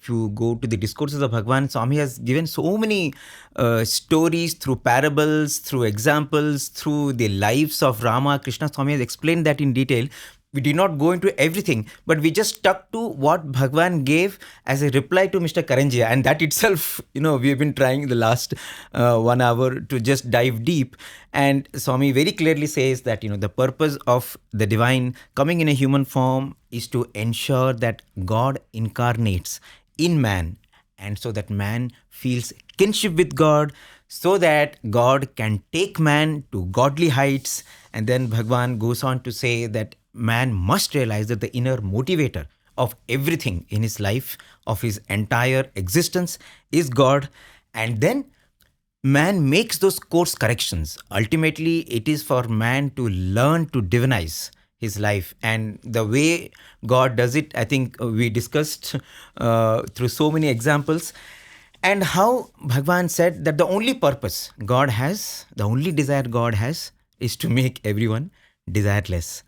if you go to the discourses of Bhagavan, Swami has given so many stories through parables, through examples, through the lives of Rama, Krishna. Swami has explained that in detail. We did not go into everything, but we just stuck to what Bhagavan gave as a reply to Mr. Karanjia. And that itself, we have been trying the last 1 hour to just dive deep. And Swami very clearly says that, the purpose of the divine coming in a human form is to ensure that God incarnates in man, and so that man feels kinship with God, so that God can take man to godly heights. And then Bhagavan goes on to say that man must realize that the inner motivator of everything in his life, of his entire existence, is God. And then man makes those course corrections. Ultimately, it is for man to learn to divinize his life. And the way God does it, I think we discussed through so many examples. And how Bhagavan said that the only purpose God has, the only desire God has, is to make everyone desireless.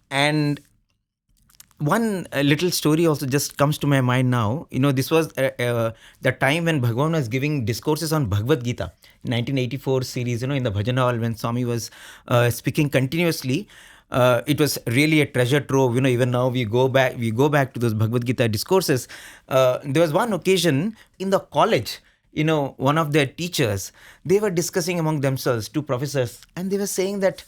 And one little story also just comes to my mind now. This was the time when Bhagavan was giving discourses on Bhagavad Gita, 1984 series, in the Bhajan Hall, when Swami was speaking continuously. It was really a treasure trove. Even now we go back to those Bhagavad Gita discourses. There was one occasion in the college, one of their teachers, they were discussing among themselves, two professors, and they were saying that,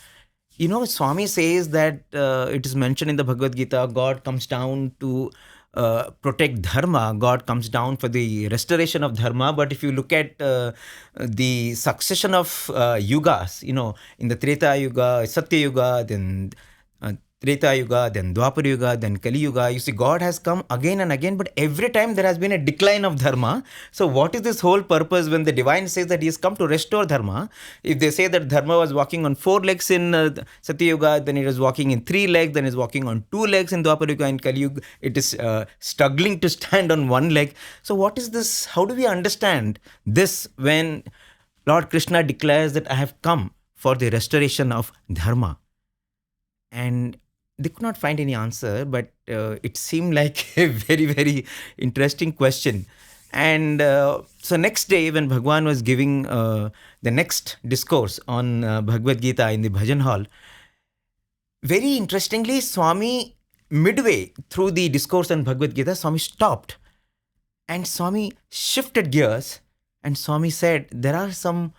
Swami says that it is mentioned in the Bhagavad Gita, God comes down to protect dharma, God comes down for the restoration of dharma. But if you look at the succession of yugas, in the Treta Yuga, Sathya Yuga, then Treta Yuga, then Dwapar Yuga, then Kali Yuga, you see God has come again and again, but every time there has been a decline of dharma. So what is this whole purpose when the divine says that he has come to restore dharma? If they say that dharma was walking on 4 legs in Satya Yuga, then it is walking in 3 legs, then it is walking on 2 legs in Dwapar Yuga, in Kali Yuga it is struggling to stand on 1 leg. So what is this? How do we understand this when Lord Krishna declares that I have come for the restoration of dharma? And they could not find any answer, but it seemed like a very, very interesting question. And so next day, when Bhagavan was giving the next discourse on Bhagavad Gita in the Bhajan Hall, very interestingly, Swami, midway through the discourse on Bhagavad Gita, Swami stopped and Swami shifted gears, and Swami said, there are some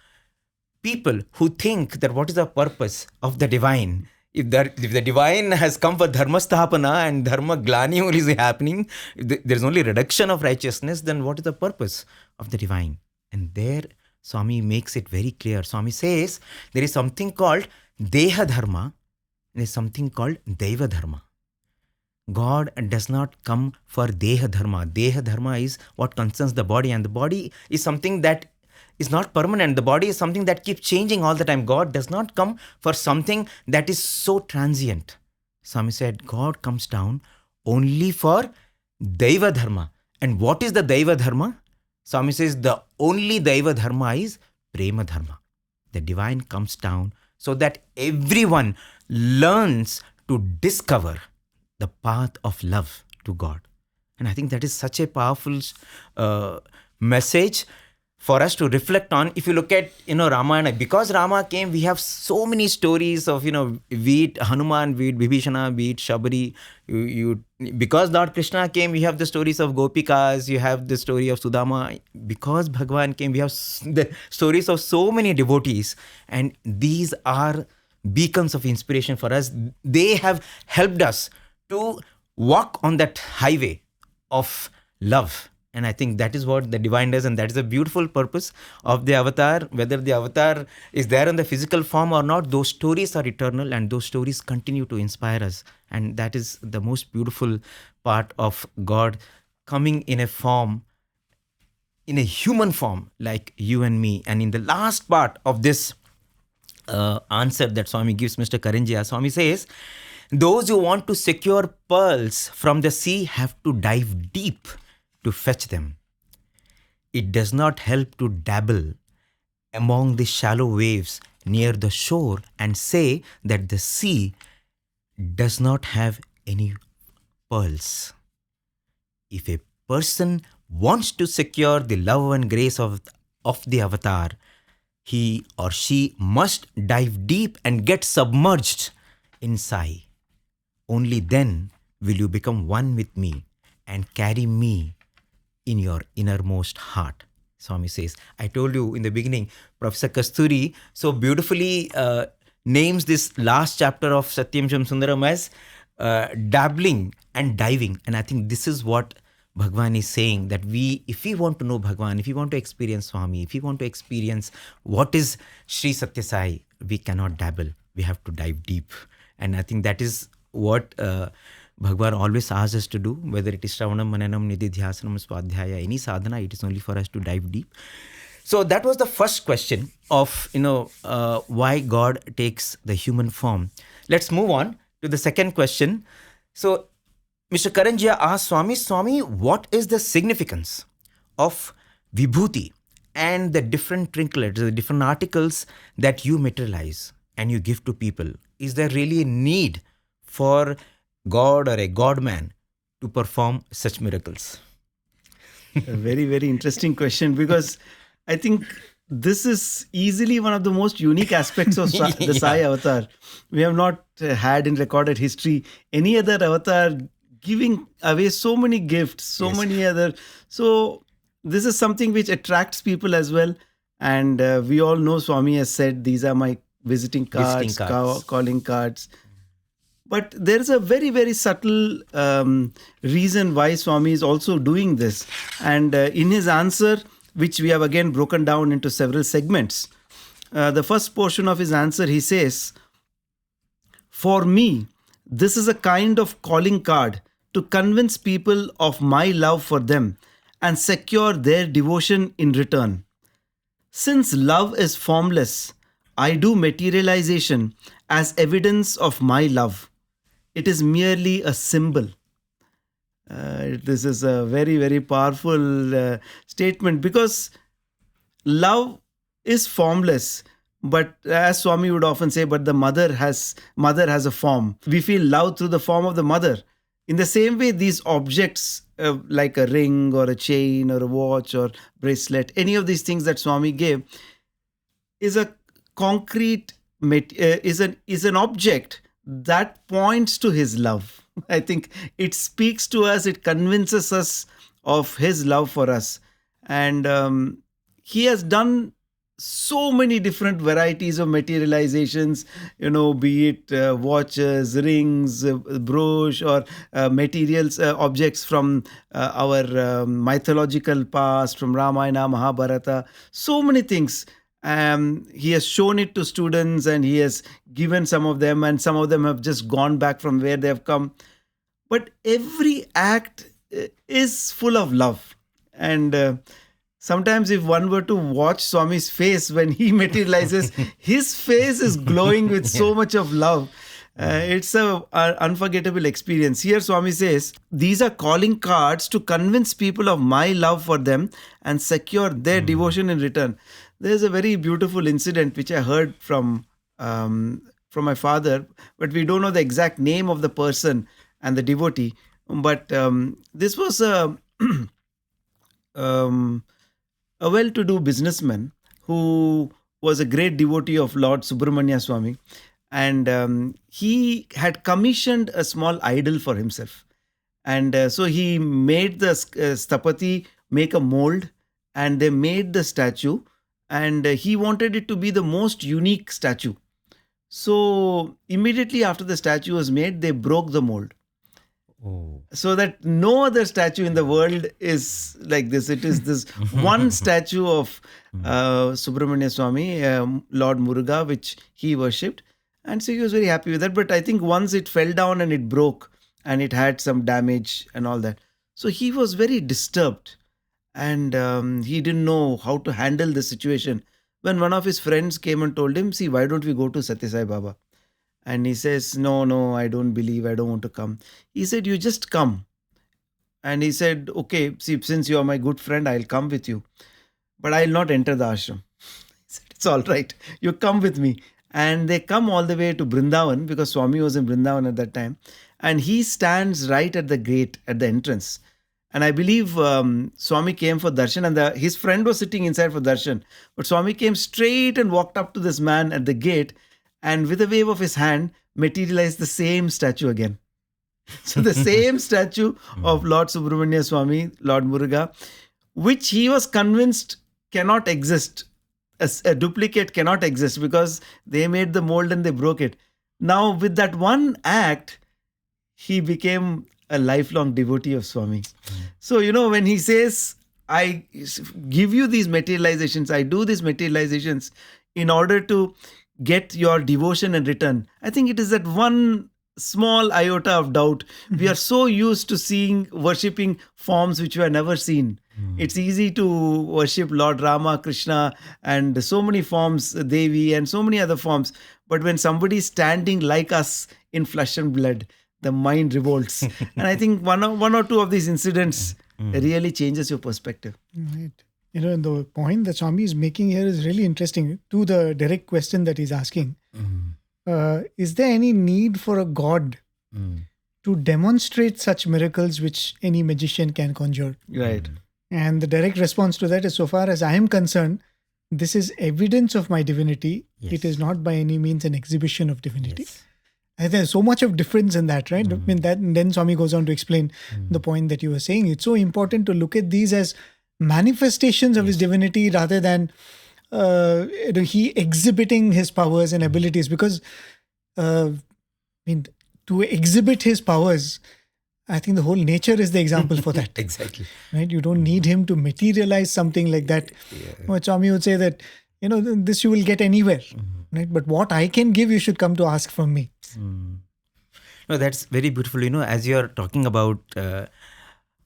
people who think that what is the purpose of the divine? If the divine has come for dharma sthapana and dharma glani only is happening, if there's only reduction of righteousness, then what is the purpose of the divine? And there Swami makes it very clear. Swami says there is something called deha dharma and there is something called deva dharma. God does not come for deha dharma. Deha dharma is what concerns the body, and the body is something that is not permanent. The body is something that keeps changing all the time. God does not come for something that is so transient. Swami said, God comes down only for Daiva Dharma. And what is the Daiva Dharma? Swami says, the only Daiva Dharma is Prema Dharma. The divine comes down so that everyone learns to discover the path of love to God. And I think that is such a powerful message for us to reflect on. If you look at, Ramayana, because Rama came, we have so many stories of, be it Hanuman, be it Vibhishana, be it Shabari. Because Lord Krishna came, we have the stories of Gopikas, you have the story of Sudama. Because Bhagavan came, we have the stories of so many devotees. And these are beacons of inspiration for us. They have helped us to walk on that highway of love. And I think that is what the divine does, and that is a beautiful purpose of the avatar. Whether the avatar is there in the physical form or not, those stories are eternal and those stories continue to inspire us. And that is the most beautiful part of God coming in a form, in a human form like you and me. And in the last part of this answer that Swami gives Mr. Karanjia, Swami says, those who want to secure pearls from the sea have to dive deep to fetch them. It does not help to dabble among the shallow waves near the shore and say that the sea does not have any pearls. If a person wants to secure the love and grace of the avatar, he or she must dive deep and get submerged in Sai. Only then will you become one with me and carry me in your innermost heart. Swami says, I told you in the beginning, Professor Kasturi so beautifully names this last chapter of Satyam Sham Sundaram as dabbling and diving. And I think this is what Bhagawan is saying, that if we want to know Bhagawan, if we want to experience Swami, if we want to experience what is Sri Satya Sai, we cannot dabble. We have to dive deep. And I think that is what Bhagavan always asks us to do, whether it is Shravanam, Mananam, Nididhyasanam, Swadhyaya, any sadhana, it is only for us to dive deep. So that was the first question of, why God takes the human form. Let's move on to the second question. So Mr. Karanjia asked Swami, what is the significance of Vibhuti and the different trinklets, the different articles that you materialize and you give to people? Is there really a need for God or a God man to perform such miracles? A very, very interesting question, because I think this is easily one of the most unique aspects of the Sai avatar. We have not had in recorded history any other avatar giving away so many gifts, so many other. So this is something which attracts people as well. And we all know Swami has said, these are my visiting cards. Calling cards. But there is a very, very subtle reason why Swami is also doing this. And in his answer, which we have again broken down into several segments, the first portion of his answer, he says, for me, this is a kind of calling card to convince people of my love for them and secure their devotion in return. Since love is formless, I do materialization as evidence of my love. It is merely a symbol. This is a very, very powerful statement, because love is formless. But as Swami would often say, but the mother has a form. We feel love through the form of the mother. In the same way, these objects like a ring or a chain or a watch or bracelet, any of these things that Swami gave, is a concrete, is an object that points to his love. I think it speaks to us, it convinces us of his love for us. And he has done so many different varieties of materializations, be it watches, rings, brooch, or materials, objects from our mythological past, from Ramayana, Mahabharata, so many things. He has shown it to students and he has given some of them, and some of them have just gone back from where they have come. But every act is full of love. And sometimes if one were to watch Swami's face when he materializes, his face is glowing with so much of love. It's an unforgettable experience. Here Swami says, these are calling cards to convince people of my love for them and secure their devotion in return. There's a very beautiful incident which I heard from my father, but we don't know the exact name of the person and the devotee. But this was a well-to-do businessman who was a great devotee of Lord Subramanya Swami. And he had commissioned a small idol for himself. And so he made the Sthapati make a mold, and they made the statue. And he wanted it to be the most unique statue. So immediately after the statue was made, they broke the mold. Oh. So that no other statue in the world is like this. It is this one statue of Subramanya Swami, Lord Muruga, which he worshipped. And so he was very happy with that. But I think once it fell down and it broke and it had some damage and all that. So he was very disturbed. And he didn't know how to handle the situation. When one of his friends came and told him, see, why don't we go to Satya Sai Baba? And he says, no, I don't believe, I don't want to come. He said, you just come. And he said, okay, see, since you are my good friend, I'll come with you. But I'll not enter the ashram. He said, it's all right. You come with me. And they come all the way to Vrindavan, because Swami was in Vrindavan at that time. And he stands right at the gate, at the entrance. And I believe Swami came for darshan, and his friend was sitting inside for darshan. But Swami came straight and walked up to this man at the gate, and with a wave of his hand, materialized the same statue again. So the same statue of Lord Subramanya Swami, Lord Muruga, which he was convinced cannot exist. A duplicate cannot exist because they made the mold and they broke it. Now, with that one act, he became a lifelong devotee of Swami. So, when he says, I give you these materializations, I do these materializations in order to get your devotion and return, I think it is that one small iota of doubt. We are so used to worshipping forms which we have never seen. It's easy to worship Lord Rama, Krishna, and so many forms, Devi, and so many other forms. But when somebody is standing like us in flesh and blood, the mind revolts. And I think one or two of these incidents really changes your perspective. Right. The point that Swami is making here is really interesting. To the direct question that he's asking, is there any need for a god to demonstrate such miracles which any magician can conjure? Right. And the direct response to that is, so far as I am concerned, this is evidence of my divinity. Yes. It is not by any means an exhibition of divinity. Yes. And there's so much of difference in that, right? I mean, then Swami goes on to explain the point that you were saying. It's so important to look at these as manifestations of his divinity rather than he exhibiting his powers and abilities. Because, to exhibit his powers, I think the whole nature is the example for that. Exactly. Right? You don't need him to materialize something like that. But Swami would say that, this you will get anywhere. Right? But what I can give, you should come to ask from me. No, that's very beautiful. As you are talking about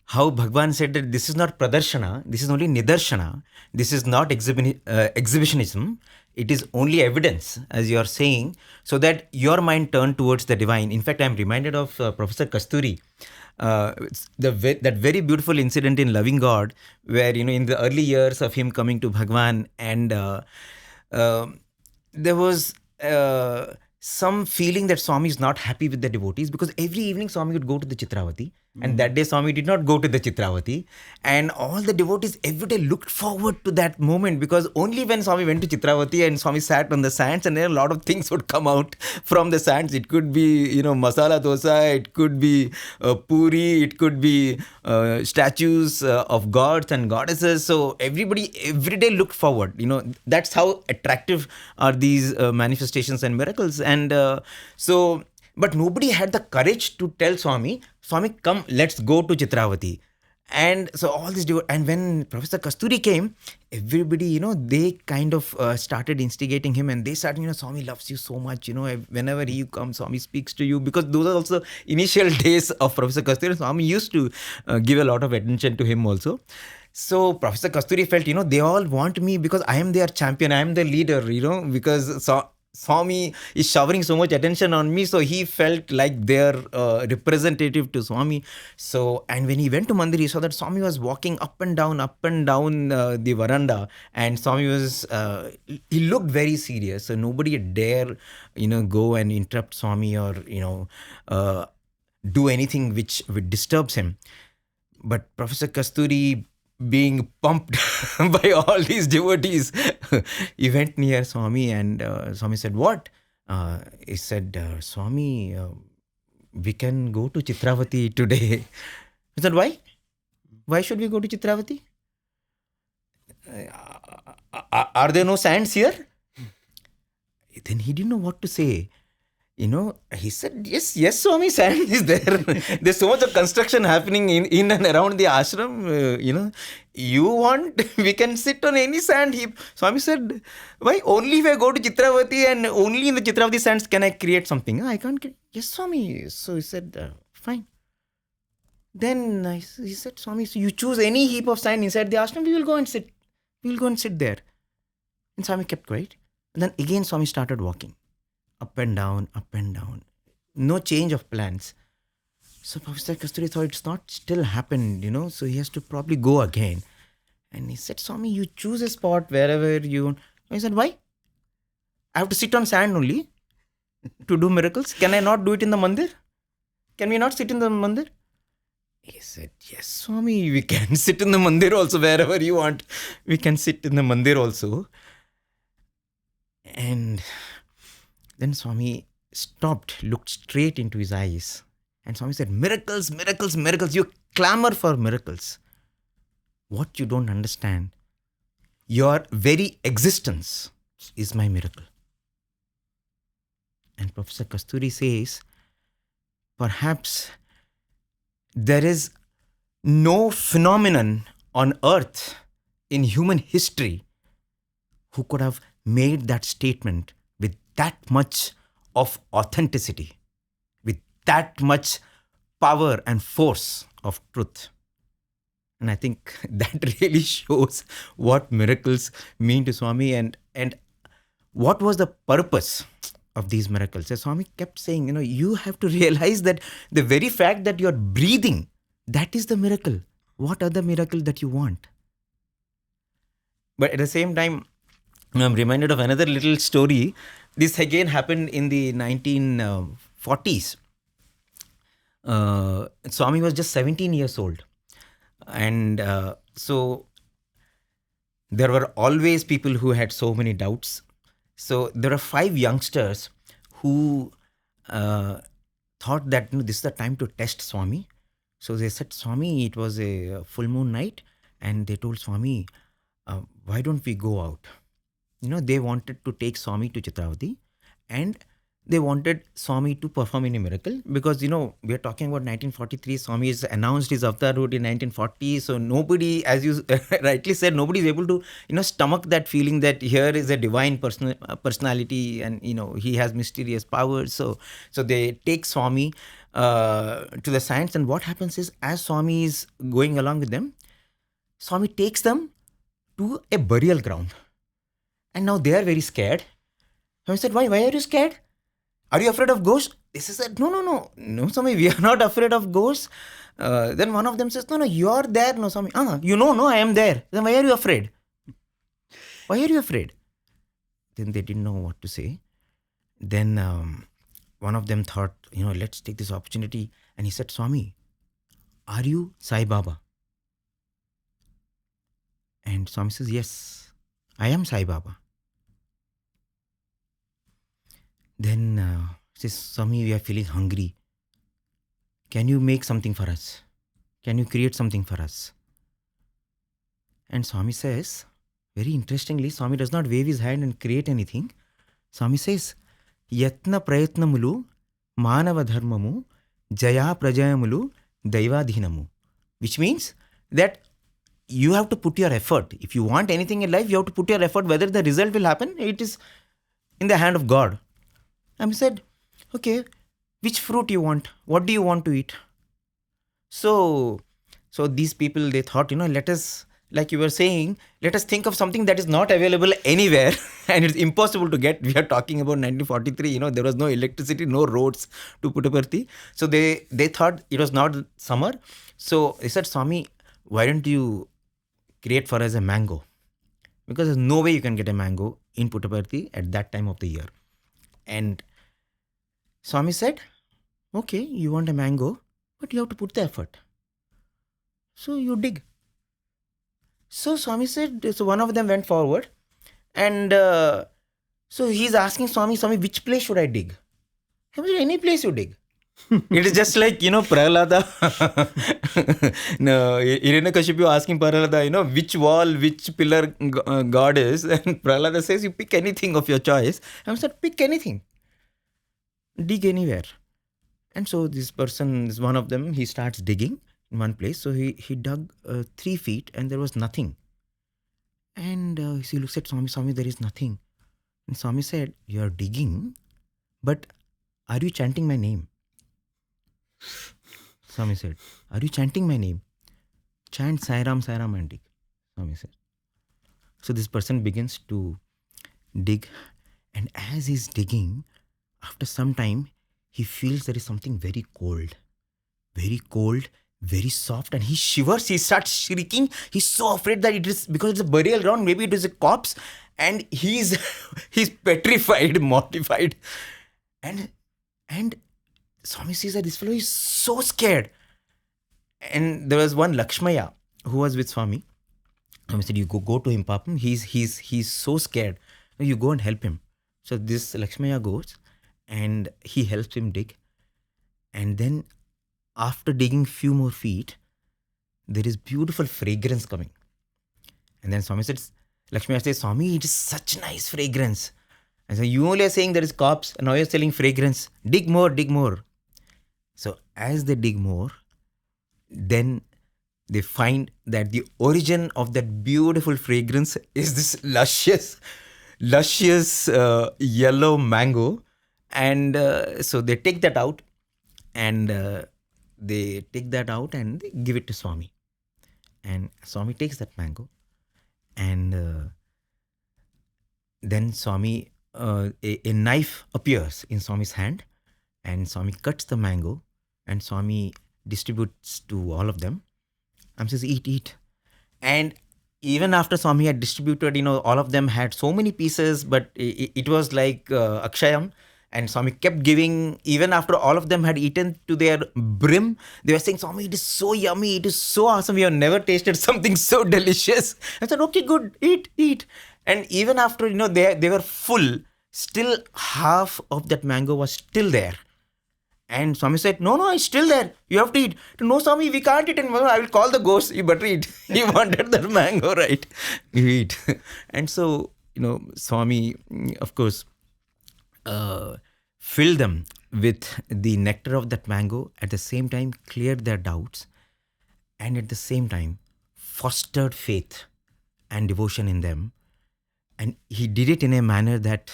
how Bhagawan said that this is not pradarshana, this is only nidarshana, this is not exhibitionism, it is only evidence, as you are saying, so that your mind turned towards the divine. In fact, I am reminded of Professor Kasturi, that very beautiful incident in Loving God, where, in the early years of him coming to Bhagawan, and there was some feeling that Swami is not happy with the devotees, because every evening Swami would go to the Chitravati, and that day Swami did not go to the Chitravati, and all the devotees every day looked forward to that moment, because only when Swami went to Chitravati and Swami sat on the sands, and then a lot of things would come out from the sands. It could be masala dosa, it could be puri, it could be statues of gods and goddesses. So everybody every day looked forward. That's how attractive are these manifestations and miracles. And but nobody had the courage to tell Swami, come, let's go to Chitravati. And so all this, and when Professor Kasturi came, everybody, they kind of started instigating him, and they started, Swami loves you so much, whenever he comes, Swami speaks to you, because those are also initial days of Professor Kasturi. Swami used to give a lot of attention to him also. So Professor Kasturi felt, they all want me because I am their champion, I am the leader, because Swami is showering so much attention on me, so he felt like their representative to Swami. So, and when he went to Mandir, he saw that Swami was walking up and down the veranda, and Swami was, he looked very serious. So nobody dare, go and interrupt Swami or, do anything which disturbs him. But Professor Kasturi, being pumped by all these devotees, he went near Swami, and Swami said, what? He said, Swami, we can go to Chitravati today. He said, why? Why should we go to Chitravati? Are there no sands here? Then he didn't know what to say. He said, yes, Swami, sand is there. There's so much of construction happening in and around the ashram. You want, we can sit on any sand heap. Swami said, why? Only if I go to Chitravati and only in the Chitravati sands can I create something. I can't create. Yes, Swami. So he said, fine. Then he said, Swami, so you choose any heap of sand inside the ashram, we will go and sit. We will go and sit there. And Swami kept quiet. And then again Swami started walking. Up and down. No change of plans. So Professor Kasturi thought it's not still happened, so he has to probably go again. And he said, Swami, you choose a spot wherever you want. I said, why? I have to sit on sand only to do miracles? Can I not do it in the mandir? Can we not sit in the mandir? He said, yes, Swami, we can sit in the mandir also wherever you want. We can sit in the mandir also. And then Swami stopped, looked straight into his eyes. And Swami said, miracles, miracles, miracles. You clamor for miracles. What you don't understand, your very existence is my miracle. And Professor Kasturi says, perhaps there is no phenomenon on earth in human history who could have made that statement with that much of authenticity, with that much power and force of truth. And I think that really shows what miracles mean to Swami and what was the purpose of these miracles. So Swami kept saying, you have to realize that the very fact that you're breathing, that is the miracle. What other miracle that you want? But at the same time, I'm reminded of another little story. This again happened in the 1940s. Swami was just 17 years old. And so there were always people who had so many doubts. So there are 5 youngsters who thought that this is the time to test Swami. So they said, Swami, it was a full moon night. And they told Swami, why don't we go out? They wanted to take Swami to Chitravati. And they wanted Swami to perform in a miracle because, we are talking about 1943. Swami has announced his avatar route in 1940. So nobody, as you rightly said, nobody is able to, stomach that feeling that here is a divine personality and, he has mysterious powers. So they take Swami to the science. And what happens is, as Swami is going along with them, Swami takes them to a burial ground. And now they are very scared. Swami said, why are you scared? Are you afraid of ghosts? They said, no, Swami, we are not afraid of ghosts. Then one of them says, no, you are there. No, Swami, no, I am there. Then why are you afraid? Why are you afraid? Then they didn't know what to say. Then one of them thought, let's take this opportunity. And he said, Swami, are you Sai Baba? And Swami says, yes, I am Sai Baba. Then says, Swami, we are feeling hungry. Can you make something for us? Can you create something for us? And Swami says, very interestingly, Swami does not wave his hand and create anything. Swami says, Yatna prayatnamulu manava dharmamu jaya prajayamulu daivadhinamu. Which means that you have to put your effort. If you want anything in life, you have to put your effort. Whether the result will happen, it is in the hand of God. And he said, okay, which fruit you want? What do you want to eat? So these people, they thought, let us, like you were saying, let us think of something that is not available anywhere and it's impossible to get. We are talking about 1943, there was no electricity, no roads to Puttaparthi. So they thought it was not summer. So they said, Swami, why don't you create for us a mango? Because there's no way you can get a mango in Puttaparthi at that time of the year. And Swami said, okay, you want a mango, but you have to put the effort. So you dig. So Swami said, so one of them went forward and so he's asking Swami, which place should I dig? I said, any place you dig. It is just like, Prahlada. No, Hiranyakashipu asking Prahlada, which wall, which pillar God is. And Prahlada says, you pick anything of your choice. I said, pick anything. Dig anywhere. And so this person is one of them. He starts digging in one place. So he dug 3 feet and there was nothing. And he looks at Swami, there is nothing. And Swami said, you are digging, but are you chanting my name? Swami said, are you chanting my name? Chant Sai Ram and dig. Swami said. So this person begins to dig. And as he's digging, after some time, he feels there is something very cold, very soft, and he shivers. He starts shrieking. He's so afraid that it is, because it's a burial ground, maybe it is a corpse, and he's petrified, mortified. And Swami sees that this fellow is so scared. And there was one Lakshmaya who was with Swami. Swami said, you go to him, Papam. He's so scared. You go and help him. So this Lakshmaya goes and he helps him dig. And then after digging few more feet, there is beautiful fragrance coming. And then Swami said, Lakshmaya says, Swami, it is such nice fragrance. And so you only are saying there is corpse and now you're selling fragrance. Dig more, dig more. So as they dig more, then they find that the origin of that beautiful fragrance is this luscious yellow mango. And so they take that out and they give it to Swami. And Swami takes that mango and then Swami, a knife appears in Swami's hand and Swami cuts the mango and Swami distributes to all of them. And says, eat. And even after Swami had distributed, all of them had so many pieces, but it was like Akshayam. And Swami kept giving, even after all of them had eaten to their brim, they were saying, Swami, it is so yummy, it is so awesome, we have never tasted something so delicious. I said, okay, good, eat. And even after, they were full, still half of that mango was still there. And Swami said, no, it's still there. You have to eat. No, Swami, we can't eat. And I will call the ghost. You better eat. He wanted that mango, right? You eat. And so, Swami, of course, filled them with the nectar of that mango. At the same time, cleared their doubts. And at the same time, fostered faith and devotion in them. And he did it in a manner that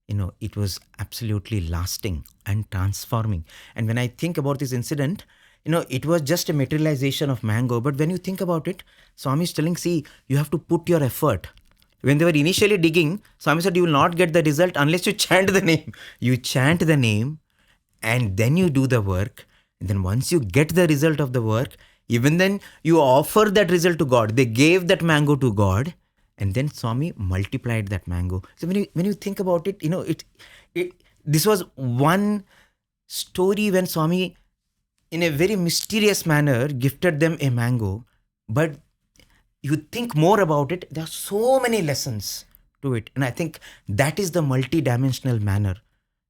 it was absolutely lasting and transforming. And when I think about this incident, it was just a materialization of mango. But when you think about it, Swami is telling, see, you have to put your effort. When they were initially digging, Swami said, you will not get the result unless you chant the name. You chant the name and then you do the work. And then once you get the result of the work, even then you offer that result to God. They gave that mango to God. And then Swami multiplied that mango. So when you think about it, this was one story when Swami, in a very mysterious manner, gifted them a mango. But you think more about it, there are so many lessons to it. And I think that is the multi-dimensional manner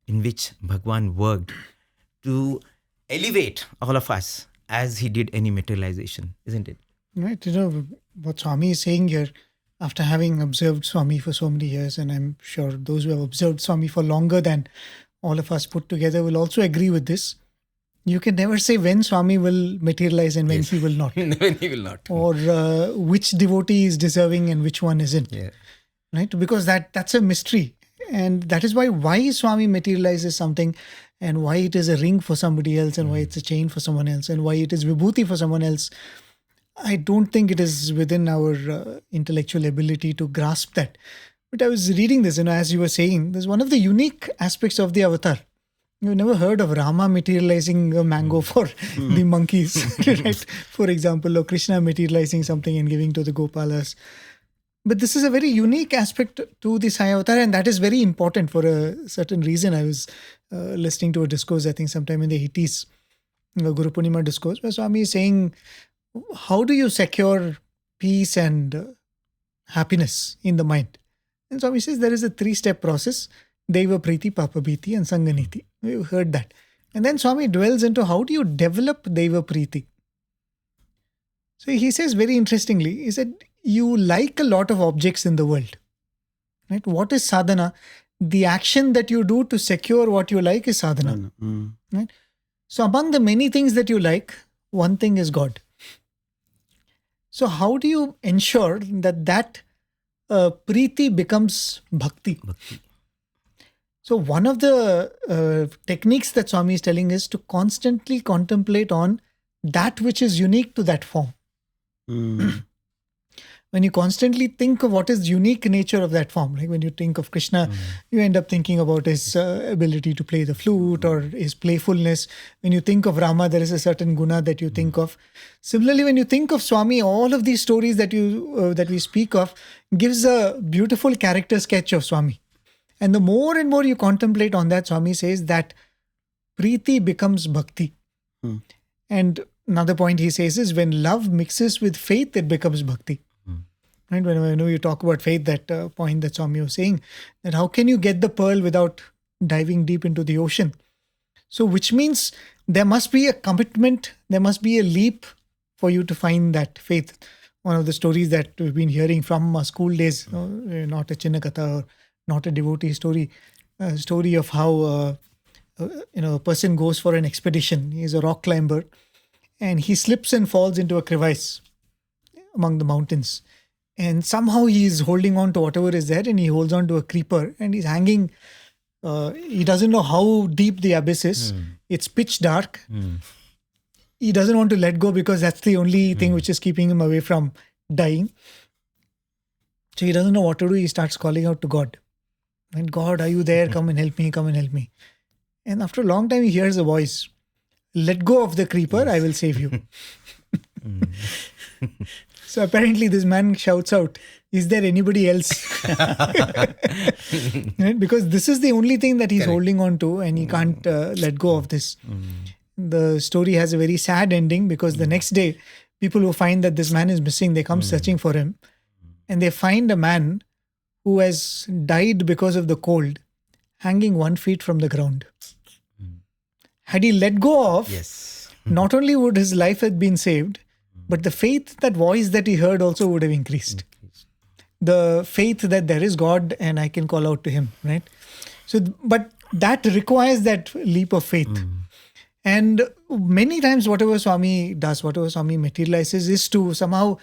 in which Bhagawan worked to elevate all of us as he did any materialization, isn't it? Right. What Swami is saying here, after having observed Swami for so many years, and I'm sure those who have observed Swami for longer than all of us put together will also agree with this. You can never say when Swami will materialize and when he will not. When he will not. Or which devotee is deserving and which one isn't. Yeah. Right? Because that's a mystery. And that is why Swami materializes something and why it is a ring for somebody else and why it's a chain for someone else and why it is Vibhuti for someone else. I don't think it is within our intellectual ability to grasp that. But I was reading this, as you were saying, there's one of the unique aspects of the avatar. You've never heard of Rama materializing a mango for the monkeys, right? For example, or Krishna materializing something and giving to the Gopalas. But this is a very unique aspect to the Sai avatar, and that is very important for a certain reason. I was listening to a discourse, I think sometime in the 80s, Guru Purnima discourse, where Swami is saying, how do you secure peace and happiness in the mind? And Swami says there is a 3-step process: Deva Priti, Papa Bhiti, and Sanganiti. We've heard that. And then Swami dwells into how do you develop Deva Priti. So he says very interestingly, he said, you like a lot of objects in the world. Right? What is sadhana? The action that you do to secure what you like is sadhana. Right? So among the many things that you like, one thing is God. So how do you ensure that priti becomes bhakti? So one of the techniques that Swami is telling is to constantly contemplate on that which is unique to that form. When you constantly think of what is unique nature of that form, like when you think of Krishna, you end up thinking about his ability to play the flute or his playfulness. When you think of Rama, there is a certain guna that you think of. Similarly, when you think of Swami, all of these stories that we speak of gives a beautiful character sketch of Swami. And the more and more you contemplate on that, Swami says that priti becomes bhakti. And another point he says is when love mixes with faith, it becomes bhakti. Right? When you talk about faith, that point that Swami was saying, that how can you get the pearl without diving deep into the ocean? So which means there must be a commitment, there must be a leap for you to find that faith. One of the stories that we've been hearing from our school days, not a Chinnakatha or not a devotee story, a story of how a person goes for an expedition. He's a rock climber and he slips and falls into a crevice among the mountains. And somehow he's holding on to whatever is there, and he holds on to a creeper and he's hanging. He doesn't know how deep the abyss is. It's pitch dark. He doesn't want to let go because that's the only thing which is keeping him away from dying. So he doesn't know what to do. He starts calling out to God. And God, are you there? Come and help me. Come and help me. And after a long time, he hears a voice. Let go of the creeper. I will save you. So apparently this man shouts out, is there anybody else? Right? Because this is the only thing that he's holding on to, and he can't let go of this. The story has a very sad ending because the next day, people who find that this man is missing, they come searching for him. And they find a man who has died because of the cold, hanging 1 foot from the ground. Had he let go of, not only would his life have been saved, but the faith, that voice that he heard also would have increased. The faith that there is God and I can call out to him, right? So, but that requires that leap of faith. And many times whatever Swami does, whatever Swami materializes is to somehow,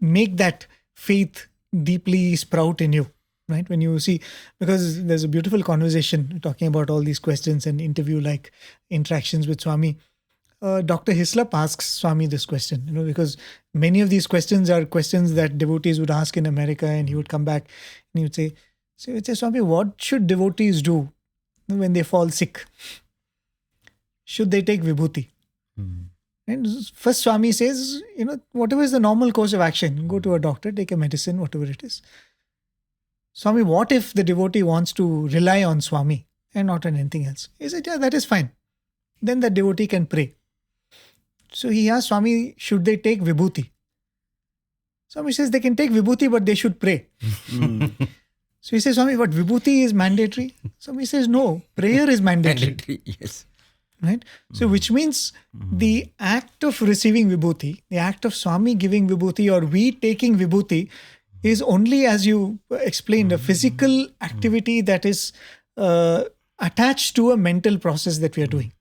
make that faith deeply sprout in you, right? When you see, because there's a beautiful conversation talking about all these questions and interview-like interactions with Swami. Dr. Hislop asks Swami this question, because many of these questions are questions that devotees would ask in America, and he would come back and he would say, Swami, what should devotees do when they fall sick? Should they take Vibhuti? And first Swami says, whatever is the normal course of action, go to a doctor, take a medicine, whatever it is. Swami, what if the devotee wants to rely on Swami and not on anything else? He said, yeah, that is fine. Then the devotee can pray. So he asked Swami, should they take Vibhuti? Swami says they can take Vibhuti, but they should pray. So he says, Swami, but Vibhuti is mandatory? Swami says, no, prayer is mandatory. Yes. Right? So which means the act of receiving Vibhuti, the act of Swami giving Vibhuti or we taking Vibhuti is only, as you explained, a physical activity that is attached to a mental process that we are doing.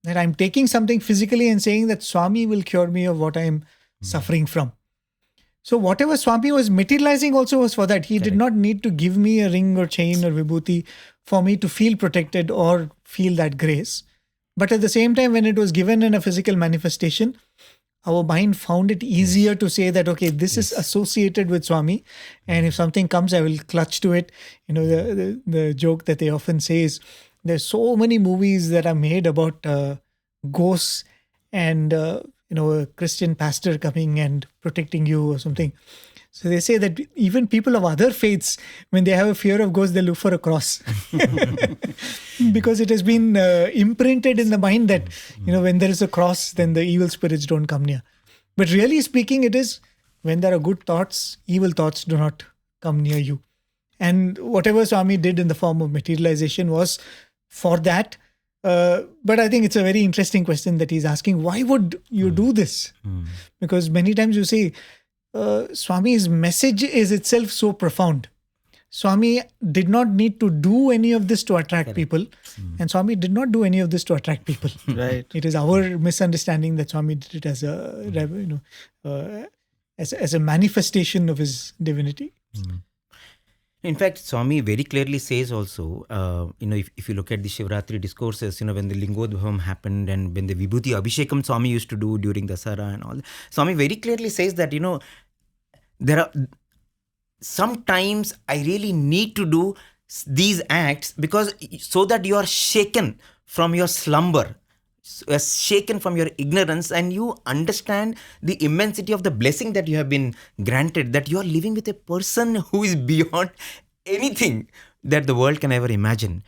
That I'm taking something physically and saying that Swami will cure me of what I am suffering from. So whatever Swami was materializing also was for that. He did not need to give me a ring or chain or vibhuti for me to feel protected or feel that grace. But at the same time, when it was given in a physical manifestation, our mind found it easier to say that, okay, this is associated with Swami. And if something comes, I will clutch to it. The joke that they often say is, there's so many movies that are made about ghosts and, a Christian pastor coming and protecting you or something. So they say that even people of other faiths, when they have a fear of ghosts, they look for a cross. Because it has been imprinted in the mind that, when there is a cross, then the evil spirits don't come near. But really speaking, it is when there are good thoughts, evil thoughts do not come near you. And whatever Swami did in the form of materialization was for that. But I think it's a very interesting question that he's asking. Why would you do this? Because many times you say, Swami's message is itself so profound. Swami did not need to do any of this to attract people. And Swami did not do any of this to attract people. Right. It is our misunderstanding that Swami did it as as a manifestation of his divinity. In fact, Swami very clearly says also, if you look at the Shivratri discourses, when the Lingodbhavam happened and when the Vibhuti Abhishekam Swami used to do during Dasara and all, Swami very clearly says that, there are sometimes I really need to do these acts because so that you are shaken from your slumber, shaken from your ignorance, and you understand the immensity of the blessing that you have been granted, that you are living with a person who is beyond anything that the world can ever imagine.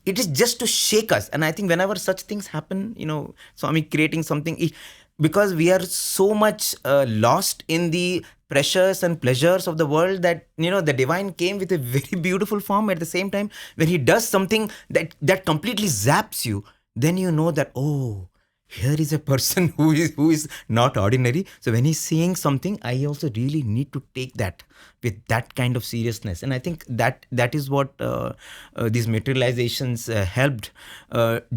it is just to shake us. And I think whenever such things happen, Swami creating something, because we are so much lost in the pressures and pleasures of the world, that the divine came with a very beautiful form. At the same time, when he does something that completely zaps you, then you know that, oh, here is a person who is not ordinary. So when he's saying something, I also really need to take that with that kind of seriousness. And I think that is what these materializations helped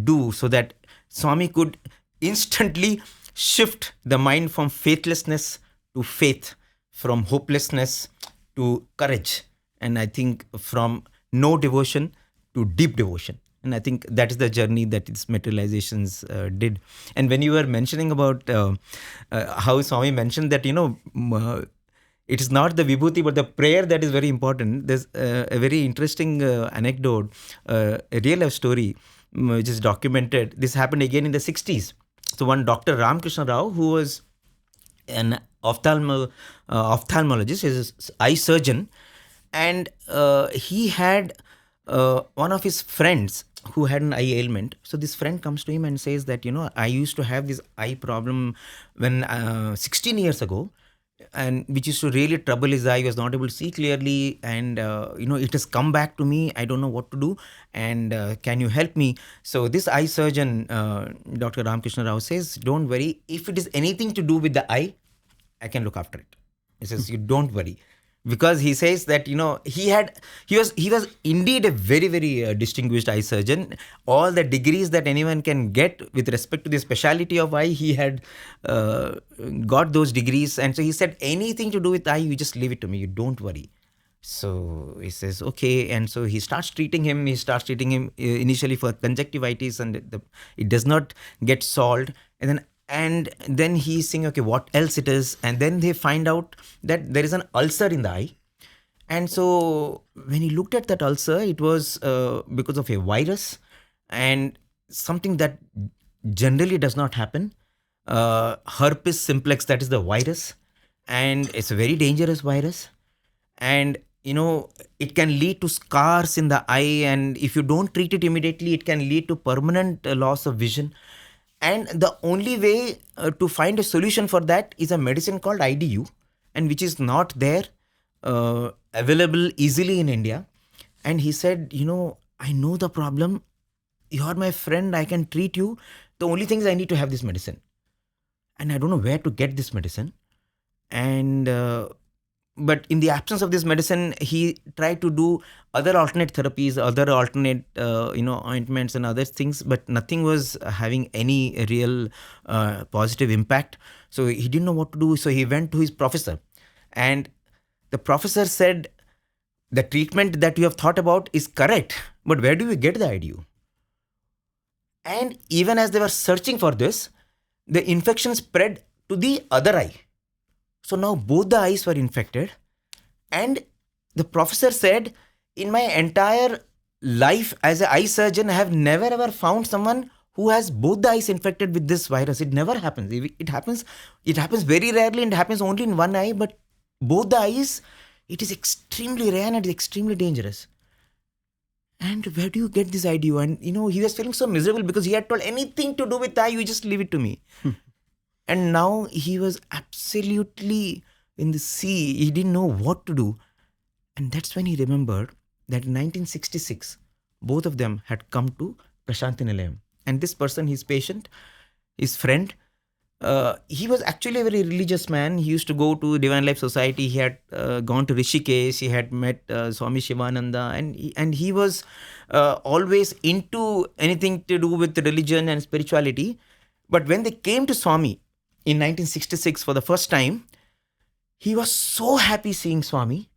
do, so that Swami could instantly shift the mind from faithlessness to faith, from hopelessness to courage, and I think from no devotion to deep devotion. And I think that is the journey that its materializations did. And when you were mentioning about how Swami mentioned that, it is not the Vibhuti but the prayer that is very important. There's a very interesting anecdote, a real life story, which is documented. This happened again in the 60s. So one Dr. Ramakrishna Rao, who was an ophthalmologist, is an eye surgeon, and he had one of his friends who had an eye ailment. So this friend comes to him and says that, I used to have this eye problem when 16 years ago, and which used to really trouble his eye. He was not able to see clearly, and it has come back to me. I don't know what to do, and can you help me? So this eye surgeon, Dr. Ramakrishna Rao, says, don't worry, if it is anything to do with the eye, I can look after it. He says, you don't worry. Because he says that, he was indeed a very, very distinguished eye surgeon. All the degrees that anyone can get with respect to the speciality of eye, he had got those degrees. And so he said, anything to do with eye, you just leave it to me. You don't worry. So he says, okay. And so he starts treating him. He starts treating him initially for conjunctivitis, and it does not get solved. And then he's saying, okay, what else it is? And then they find out that there is an ulcer in the eye. And so when he looked at that ulcer, it was because of a virus, and something that generally does not happen. Herpes simplex, that is the virus. And it's a very dangerous virus. And it can lead to scars in the eye. And if you don't treat it immediately, it can lead to permanent loss of vision. And the only way to find a solution for that is a medicine called IDU, and which is not there available easily in India. And he said, I know the problem. You're my friend. I can treat you. The only thing is I need to have this medicine. And I don't know where to get this medicine. And but in the absence of this medicine, he tried to do other alternate therapies, other alternate, ointments and other things, but nothing was having any real positive impact. So he didn't know what to do. So he went to his professor, and the professor said, the treatment that you have thought about is correct, but where do you get the IDU? And even as they were searching for this, the infection spread to the other eye. So now both the eyes were infected, and the professor said, in my entire life as an eye surgeon, I have never ever found someone who has both the eyes infected with this virus. It never happens. It happens very rarely, and it happens only in one eye, but both the eyes, it is extremely rare and it is extremely dangerous. And where do you get this IDU? And he was feeling so miserable because he had told, anything to do with eye, you just leave it to me. And now he was absolutely in the sea. He didn't know what to do. And that's when he remembered that in 1966, both of them had come to Prasanthi Nilayam. And this person, his patient, his friend, he was actually a very religious man. He used to go to Divine Life Society. He had gone to Rishikesh. He had met Swami Shivananda. And he was always into anything to do with religion and spirituality. But when they came to Swami in 1966 for the first time, he was so happy seeing Swami,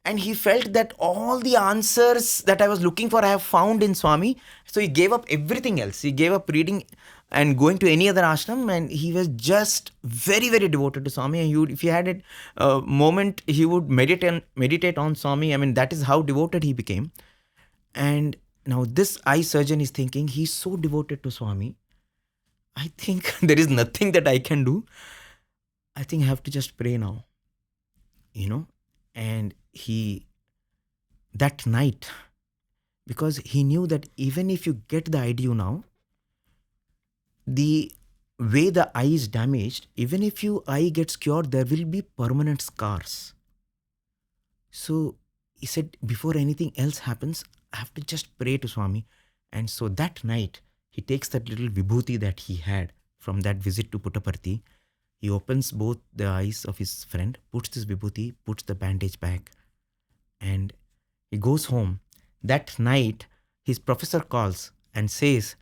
and he felt that all the answers that I was looking for, I have found in Swami. So he gave up everything else. He gave up reading and going to any other ashram, and he was just very, very devoted to Swami. And if he had a moment, he would meditate on Swami. I mean, that is how devoted he became. And now this eye surgeon is thinking, he's so devoted to Swami, I think there is nothing that I can do. I think I have to just pray now, And that night, because he knew that even if you get the IDU now, the way the eye is damaged, even if your eye gets cured, there will be permanent scars. So he said, before anything else happens, I have to just pray to Swami. And so that night, he takes that little Vibhuti that he had from that visit to Puttaparthi. He opens both the eyes of his friend, puts this Vibhuti, puts the bandage back, and he goes home. That night, his professor calls and says,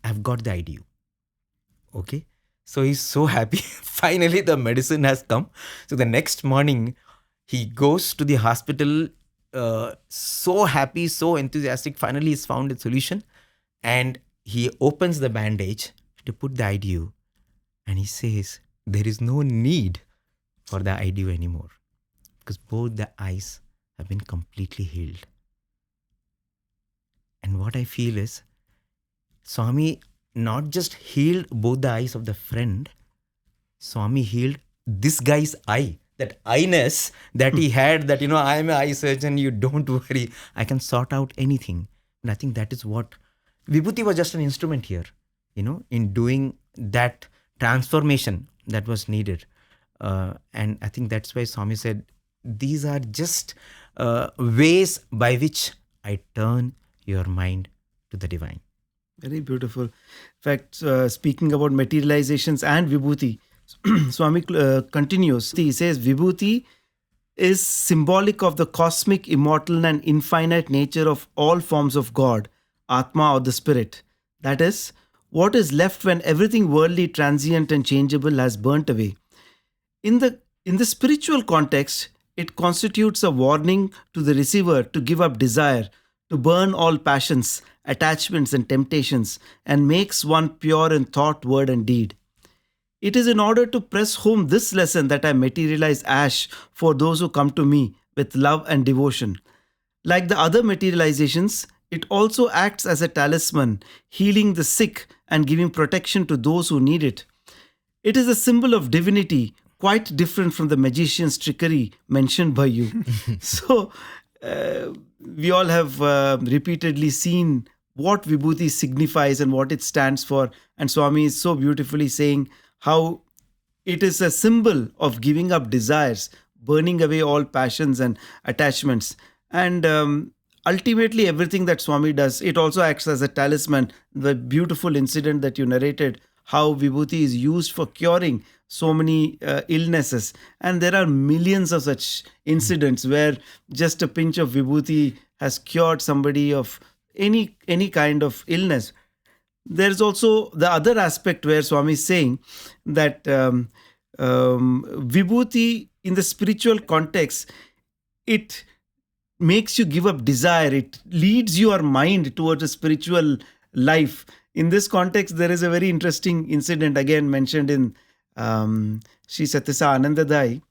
I've got the IDU. Okay. So he's so happy. Finally, the medicine has come. So the next morning, he goes to the hospital, so happy, so enthusiastic. Finally, he's found a solution. And he opens the bandage to put the IDU. And he says, there is no need for the IDU anymore, because both the eyes have been completely healed. And what I feel is, Swami not just healed both the eyes of the friend, Swami healed this guy's eye. That eye-ness that he had, that, I am an eye surgeon, you don't worry, I can sort out anything. And I think that is what, Vibhuti was just an instrument here, in doing that transformation that was needed. And I think that's why Swami said, these are just ways by which I turn your mind to the divine. Very beautiful. In fact, speaking about materializations and Vibhuti, Swami continues. He says, Vibhuti is symbolic of the cosmic, immortal and infinite nature of all forms of God, Atma or the Spirit. That is, what is left when everything worldly, transient and changeable has burnt away. In the spiritual context, it constitutes a warning to the receiver to give up desire, to burn all passions, attachments and temptations, and makes one pure in thought, word and deed. It is in order to press home this lesson that I materialize ash for those who come to me with love and devotion. Like the other materializations, it also acts as a talisman, healing the sick and giving protection to those who need it. It is a symbol of divinity, quite different from the magician's trickery mentioned by you. So, we all have repeatedly seen what Vibhuti signifies and what it stands for. And Swami is so beautifully saying how it is a symbol of giving up desires, burning away all passions and attachments. And ultimately, everything that Swami does, it also acts as a talisman. The beautiful incident that you narrated, how Vibhuti is used for curing so many illnesses. And there are millions of such incidents where just a pinch of Vibhuti has cured somebody of any kind of illness. There's also the other aspect where Swami is saying that Vibhuti in the spiritual context, it makes you give up desire. It leads your mind towards a spiritual life. In this context, there is a very interesting incident again mentioned in Sri Satyasa Anandadai,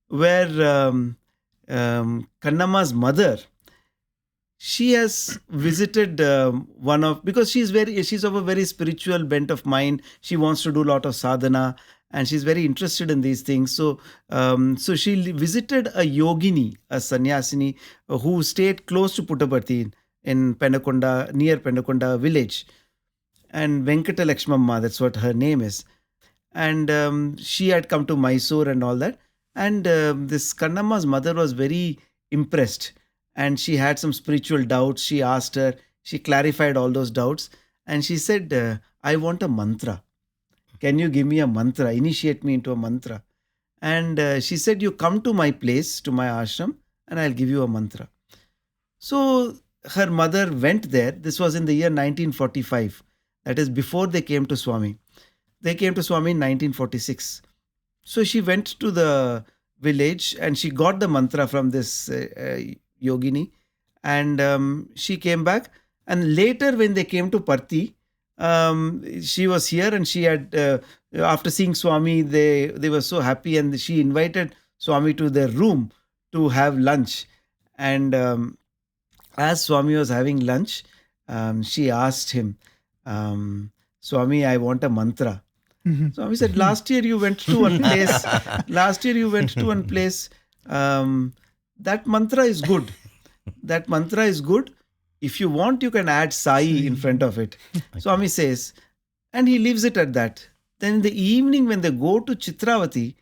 where Kannamma's mother, she has visited because she's of a very spiritual bent of mind. She wants to do a lot of sadhana and she's very interested in these things. So she visited a yogini, a sannyasini, who stayed close to Puttaparthi in Penakonda, near Penakonda village. And Venkata Lakshmamma, that's what her name is. And she had come to Mysore and all that. And this Kannamma's mother was very impressed. And she had some spiritual doubts. She asked her, she clarified all those doubts. And she said, I want a mantra. Can you give me a mantra? Initiate me into a mantra. And she said, you come to my place, to my ashram, and I'll give you a mantra. So her mother went there. This was in the year 1945. That is before they came to Swami. They came to Swami in 1946. So she went to the village and she got the mantra from this yogini. And she came back. And later when they came to Parthi, she was here and she had, after seeing Swami, they were so happy and she invited Swami to their room to have lunch. And as Swami was having lunch, she asked him, Swami, I want a mantra. Mm-hmm. Swami said, last year you went to one place. That mantra is good. That mantra is good. If you want, you can add sai in front of it. Swami says, and he leaves it at that. Then in the evening, when they go to Chitravati,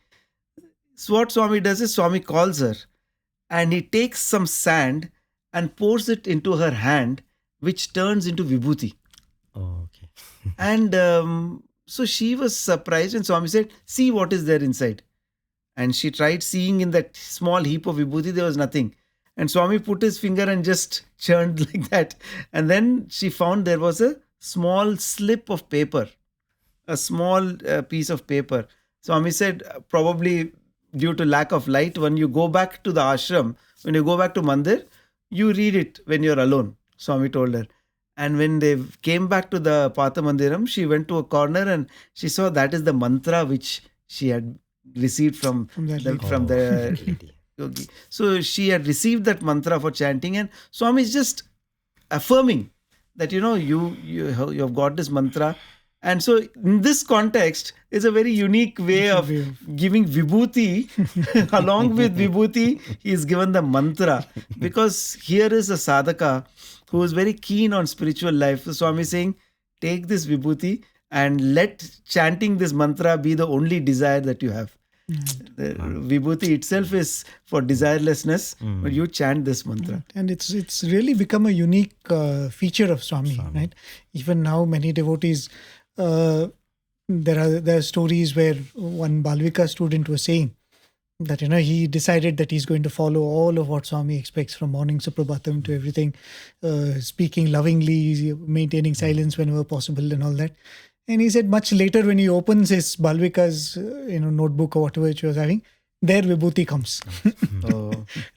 so what Swami does is Swami calls her and he takes some sand and pours it into her hand, which turns into Vibhuti. Oh, okay. And so she was surprised, and Swami said, see what is there inside. And she tried seeing in that small heap of Vibhuti, there was nothing. And Swami put his finger and just churned like that. And then she found there was a small slip of paper, a small piece of paper. Swami said, probably due to lack of light, when you go back to the ashram, when you go back to Mandir, you read it when you're alone, Swami told her. And when they came back to the Patha Mandiram, she went to a corner and she saw that is the mantra which she had received from the yogi. So she had received that mantra for chanting, and Swami is just affirming that you have got this mantra. And so in this context is a very unique way of giving Vibhuti. Along with Vibhuti, he is given the mantra, because here is a sadhaka who is very keen on spiritual life. So Swami is saying, take this Vibhuti and let chanting this mantra be the only desire that you have. The Vibhuti itself is for desirelessness, but you chant this mantra. And it's really become a unique feature of Swami, right? Even now, many devotees, there are stories where one Balvika student was saying that he decided that he's going to follow all of what Swami expects, from morning suprabhatam to everything, speaking lovingly, maintaining silence whenever possible, and all that. And he said much later, when he opens his Balvika's notebook or whatever he was having, there Vibhuti comes.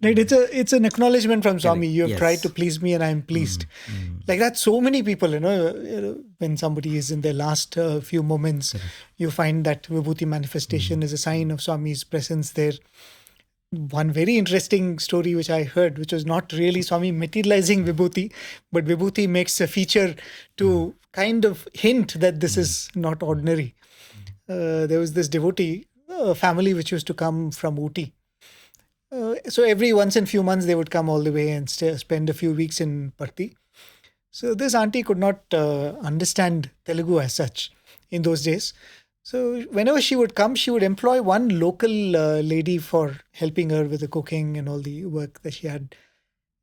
Right? It's an acknowledgement from Swami. You have tried to please me and I am pleased. Like that, so many people, when somebody is in their last few moments, you find that Vibhuti manifestation is a sign of Swami's presence there. One very interesting story which I heard, which was not really Swami materializing Vibhuti, but Vibhuti makes a feature to kind of hint that this is not ordinary. There was this devotee, a family which used to come from Ooty. So every once in few months they would come all the way and spend a few weeks in Parthi. So this auntie could not understand Telugu as such in those days. So whenever she would come, she would employ one local lady for helping her with the cooking and all the work that she had.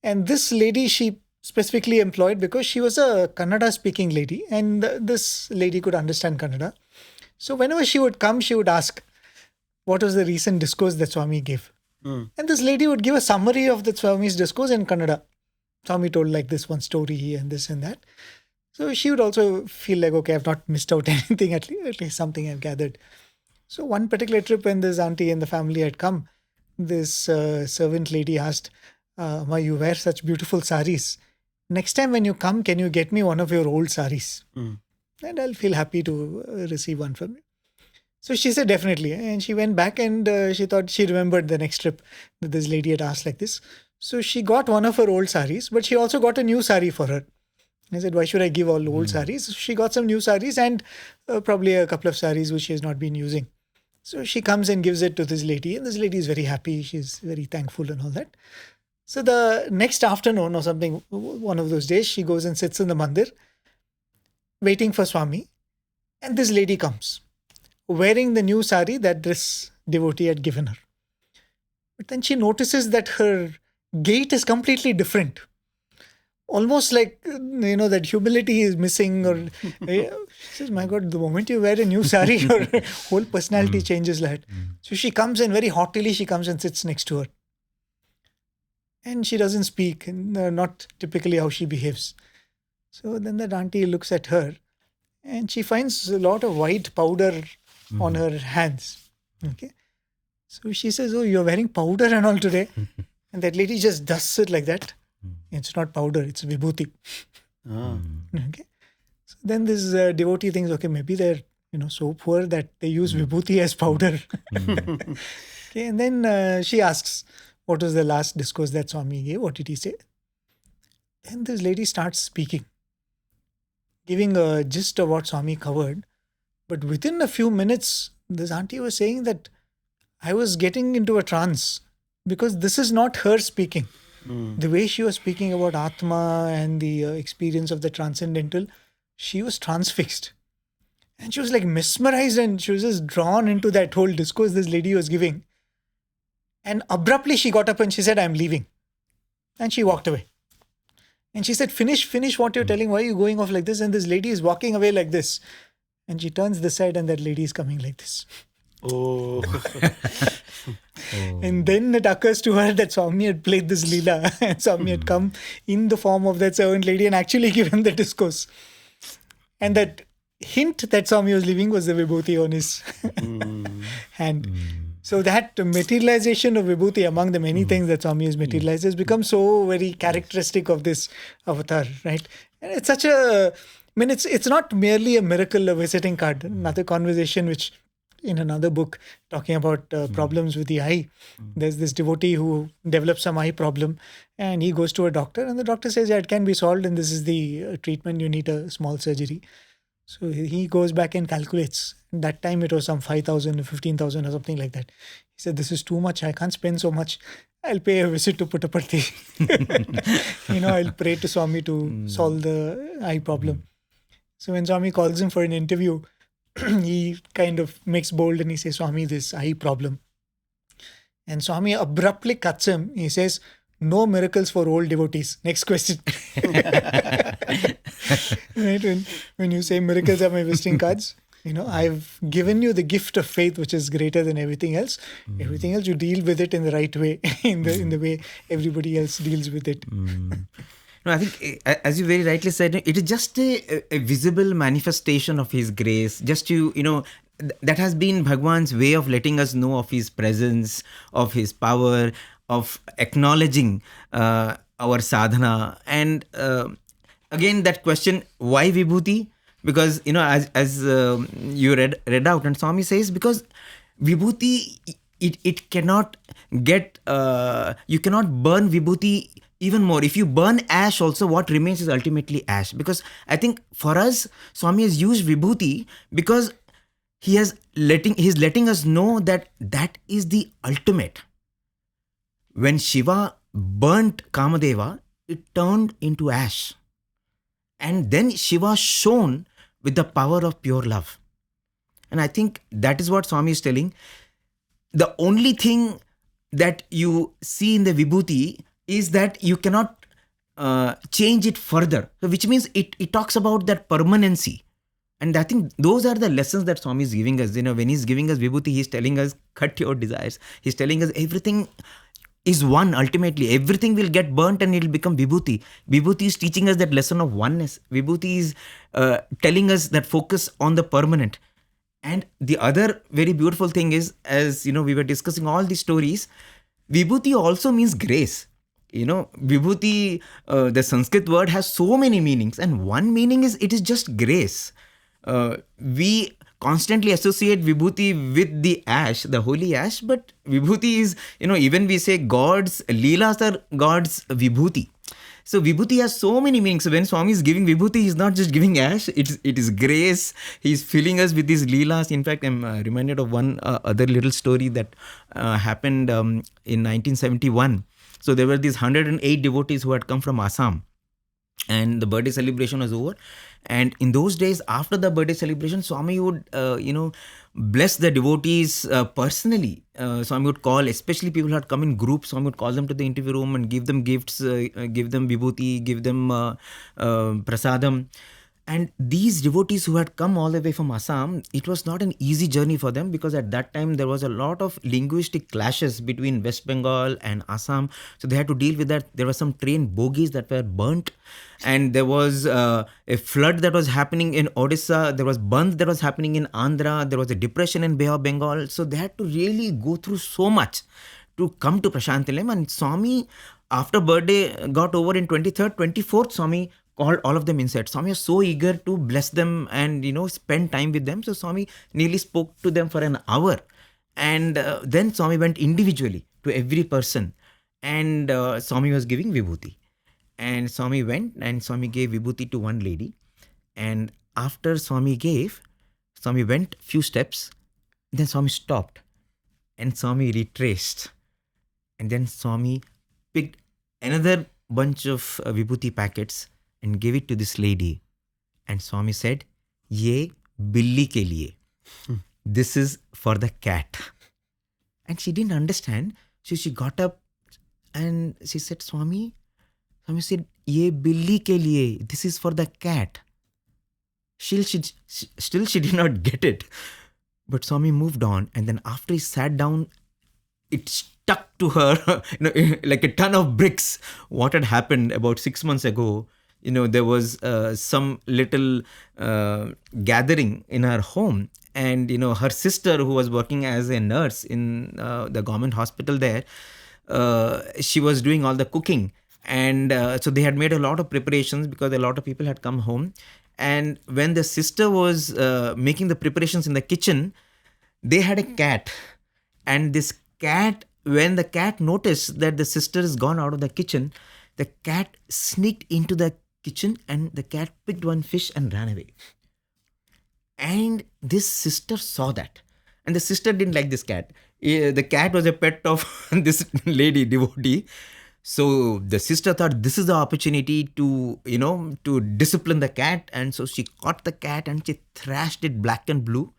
And this lady she specifically employed because she was a Kannada speaking lady, and this lady could understand Kannada. So whenever she would come, she would ask, what was the recent discourse that Swami gave? And this lady would give a summary of the Swami's discourse in Kannada. Swami told like this one story and this and that. So she would also feel like, okay, I've not missed out anything, at least something I've gathered. So one particular trip when this auntie and the family had come, this servant lady asked, Ma, you wear such beautiful saris. Next time when you come, can you get me one of your old saris? And I'll feel happy to receive one from you. So she said, definitely. And she went back and she thought she remembered the next trip that this lady had asked like this. So she got one of her old saris, but she also got a new sari for her. I said, why should I give all old saris? So she got some new saris and probably a couple of saris which she has not been using. So she comes and gives it to this lady, and this lady is very happy. She's very thankful and all that. So the next afternoon or something, one of those days, she goes and sits in the mandir waiting for Swami. And this lady comes wearing the new sari that this devotee had given her. But then she notices that her gait is completely different. Almost like, that humility is missing, or she says, my God, the moment you wear a new sari, your whole personality changes like that. So she comes and very haughtily, she comes and sits next to her. And she doesn't speak, not typically how she behaves. So then that auntie looks at her and she finds a lot of white powder on her hands. Okay. So she says, oh, you're wearing powder and all today. And that lady just dusts it like that. It's not powder, it's Vibhuti. Okay. So then this devotee thinks, okay, maybe they're so poor that they use Vibhuti as powder. Okay. And then she asks, what was the last discourse that Swami gave? What did he say? And this lady starts speaking, giving a gist of what Swami covered. But within a few minutes, this auntie was saying that I was getting into a trance because this is not her speaking. The way she was speaking about Atma and the experience of the transcendental, she was transfixed. And she was like mesmerized and she was just drawn into that whole discourse this lady was giving. And abruptly she got up and she said, I'm leaving. And she walked away. And she said, finish what you're telling. Why are you going off like this? And this lady is walking away like this. And she turns this side and that lady is coming like this. Oh. And then it occurs to her that Swami had played this leela and Swami had come in the form of that servant lady and actually given the discourse. And that hint that Swami was leaving was the Vibhuti on his hand. So that materialization of Vibhuti among the many things that Swami has materialized has become so very characteristic of this avatar, right? And it's such a, I mean, it's not merely a miracle, a visiting card. Another conversation which in another book talking about problems with the eye. There's this devotee who develops some eye problem and he goes to a doctor and the doctor says, yeah, it can be solved and this is the treatment, you need a small surgery. So he goes back and calculates. That time it was some 5,000 or 15,000 or something like that. He said, this is too much. I can't spend so much. I'll pay a visit to Puttaparthi. I'll pray to Swami to solve the eye problem. So when Swami calls him for an interview, he kind of makes bold and he says, Swami, this eye problem. And Swami abruptly cuts him. He says, no miracles for old devotees. Next question. Right? When you say miracles are my visiting cards, I've given you the gift of faith, which is greater than everything else. Everything else, you deal with it in the right way, in the way everybody else deals with it. No, I think, as you very rightly said, it is just a visible manifestation of His grace. Just that has been Bhagwan's way of letting us know of His presence, of His power, of acknowledging our sadhana. And again, that question, why Vibhuti? Because, as you read out, and Swami says, because Vibhuti, it cannot get, you cannot burn Vibhuti even more. If you burn ash also, what remains is ultimately ash. Because I think for us, Swami has used Vibhuti because he's letting us know that is the ultimate. When Shiva burnt Kamadeva, it turned into ash. And then Shiva shone with the power of pure love. And I think that is what Swami is telling. The only thing that you see in the Vibhuti is that you cannot change it further. So which means it talks about that permanency. And I think those are the lessons that Swami is giving us. When he's giving us Vibhuti, he's telling us, cut your desires. He's telling us everything is one ultimately. Everything will get burnt and it will become Vibhuti. Vibhuti is teaching us that lesson of oneness. Vibhuti is telling us that focus on the permanent. And the other very beautiful thing is, as we were discussing all these stories, Vibhuti also means grace. Vibhuti, the Sanskrit word has so many meanings. And one meaning is it is just grace. We constantly associate Vibhuti with the ash, the holy ash, but Vibhuti is, even we say God's leelas are God's Vibhuti. So Vibhuti has so many meanings. So when Swami is giving Vibhuti, he's not just giving ash, it is grace. He's filling us with these leelas. In fact, I'm reminded of one other little story that happened in 1971. So there were these 108 devotees who had come from Assam. And the birthday celebration was over. And in those days, after the birthday celebration, Swami would, bless the devotees personally. Swami would call, especially people who had come in groups, Swami would call them to the interview room and give them gifts, give them vibhuti, give them prasadam. And these devotees who had come all the way from Assam, it was not an easy journey for them because at that time there was a lot of linguistic clashes between West Bengal and Assam. So they had to deal with that. There were some train bogies that were burnt and there was a flood that was happening in Odisha. There was bandh that was happening in Andhra. There was a depression in Bay of Bengal. So they had to really go through so much to come to Prasanthi Nilayam. And Swami, after birthday got over in 23rd, 24th, Swami called all of them inside. Swami was so eager to bless them and, spend time with them. So Swami nearly spoke to them for an hour. And then Swami went individually to every person. And Swami was giving Vibhuti. And Swami went and Swami gave Vibhuti to one lady. And after Swami gave, Swami went few steps. Then Swami stopped. And Swami retraced. And then Swami picked another bunch of Vibhuti packets and gave it to this lady. And Swami said, "Ye billi ke liye. This is for the cat." And she didn't understand. So she got up and she said, Swami said, "Ye billi ke liye. This is for the cat." Still she did not get it. But Swami moved on. And then after he sat down, it stuck to her like a ton of bricks. What had happened about 6 months ago, there was some little gathering in her home. And, her sister, who was working as a nurse in the government hospital there, she was doing all the cooking. And so they had made a lot of preparations because a lot of people had come home. And when the sister was making the preparations in the kitchen, they had a cat. And this cat, when the cat noticed that the sister is gone out of the kitchen, the cat sneaked into the kitchen and the cat picked one fish and ran away. And this sister saw that. And the sister didn't like this cat. The cat was a pet of this lady, devotee. So the sister thought this is the opportunity to, to discipline the cat. And so she caught the cat and she thrashed it black and blue.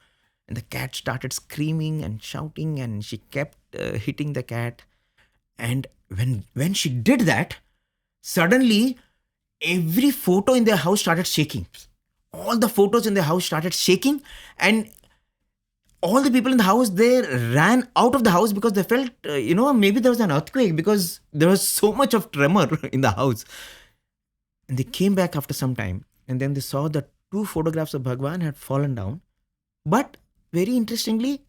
And the cat started screaming and shouting and she kept hitting the cat. And when she did that, suddenly every photo in their house started shaking. All the photos in the house started shaking. And all the people in the house, they ran out of the house because they felt, maybe there was an earthquake because there was so much of tremor in the house. And they came back after some time and then they saw that 2 photographs of Bhagawan had fallen down. But very interestingly,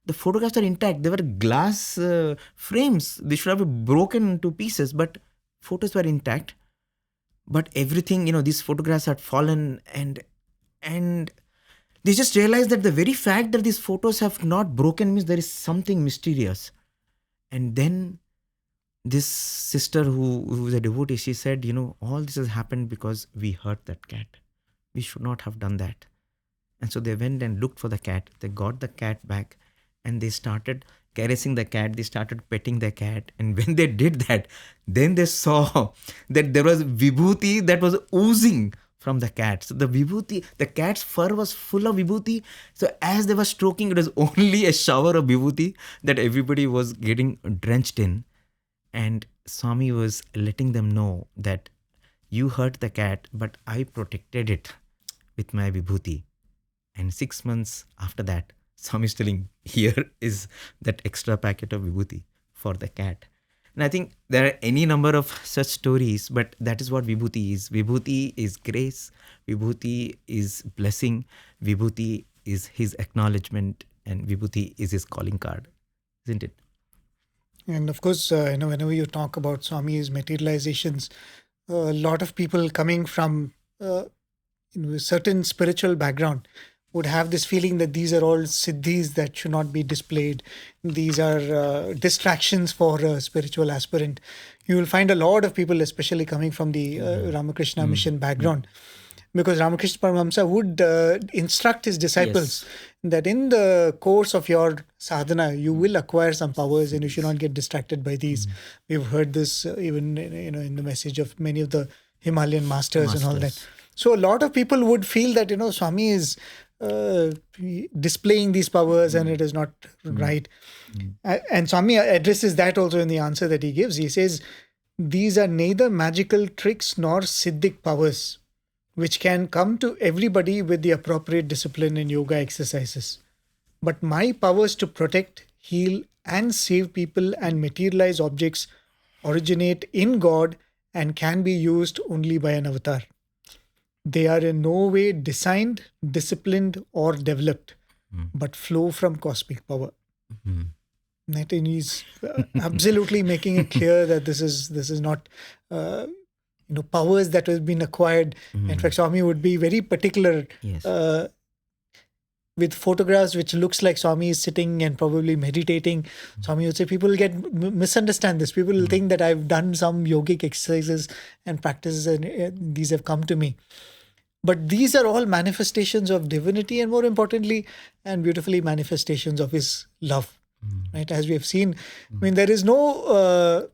the photographs are intact. They were glass frames. They should have been broken into pieces, but photos were intact. But everything, these photographs had fallen and they just realized that the very fact that these photos have not broken means there is something mysterious. And then this sister who was a devotee, she said, all this has happened because we hurt that cat. We should not have done that. And so they went and looked for the cat. They got the cat back and they started caressing the cat. They started petting the cat. And when they did that, then they saw that there was Vibhuti that was oozing from the cat. So the Vibhuti, the cat's fur was full of Vibhuti. So as they were stroking, it was only a shower of Vibhuti that everybody was getting drenched in. And Swami was letting them know that you hurt the cat, but I protected it with my Vibhuti. And 6 months after that, Swami is telling, here is that extra packet of Vibhuti for the cat. And I think there are any number of such stories, but that is what Vibhuti is. Vibhuti is grace. Vibhuti is blessing. Vibhuti is his acknowledgement. And Vibhuti is his calling card. Isn't it? And of course, whenever you talk about Swami's materializations, a lot of people coming from a certain spiritual background would have this feeling that these are all siddhis that should not be displayed. These are distractions for a spiritual aspirant. You will find a lot of people, especially coming from the Ramakrishna mission background, because Ramakrishna Paramahamsa would instruct his disciples that in the course of your sadhana, you will acquire some powers and you should not get distracted by these. We've heard this even in the message of many of the Himalayan masters and all that. So a lot of people would feel that Swami is displaying these powers and it is not right. And Swami addresses that also in the answer that he gives. He says, these are neither magical tricks nor siddhic powers, which can come to everybody with the appropriate discipline and yoga exercises. But my powers to protect, heal, and save people and materialize objects originate in God and can be used only by an avatar. They are in no way designed, disciplined, or developed, but flow from cosmic power. And he's absolutely making it clear that this is not powers that have been acquired. In fact, Swami would be very particular with photographs which looks like Swami is sitting and probably meditating. Swami would say people misunderstand this. People will think that I've done some yogic exercises and practices and these have come to me. But these are all manifestations of divinity and more importantly and beautifully manifestations of his love. Right? As we have seen, I mean, there is no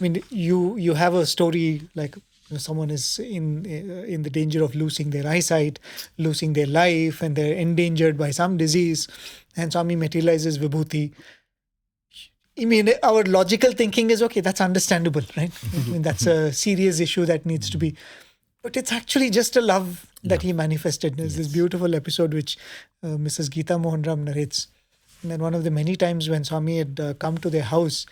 I mean, you have a story like someone is in the danger of losing their eyesight, losing their life, and they're endangered by some disease, and Swami materializes Vibhuti. I mean, our logical thinking is okay. That's understandable, right? I mean, that's a serious issue that needs to be. But it's actually just a love that he manifested. There's this beautiful episode which Mrs. Geeta Mohanram narrates. And then one of the many times when Swami had come to their house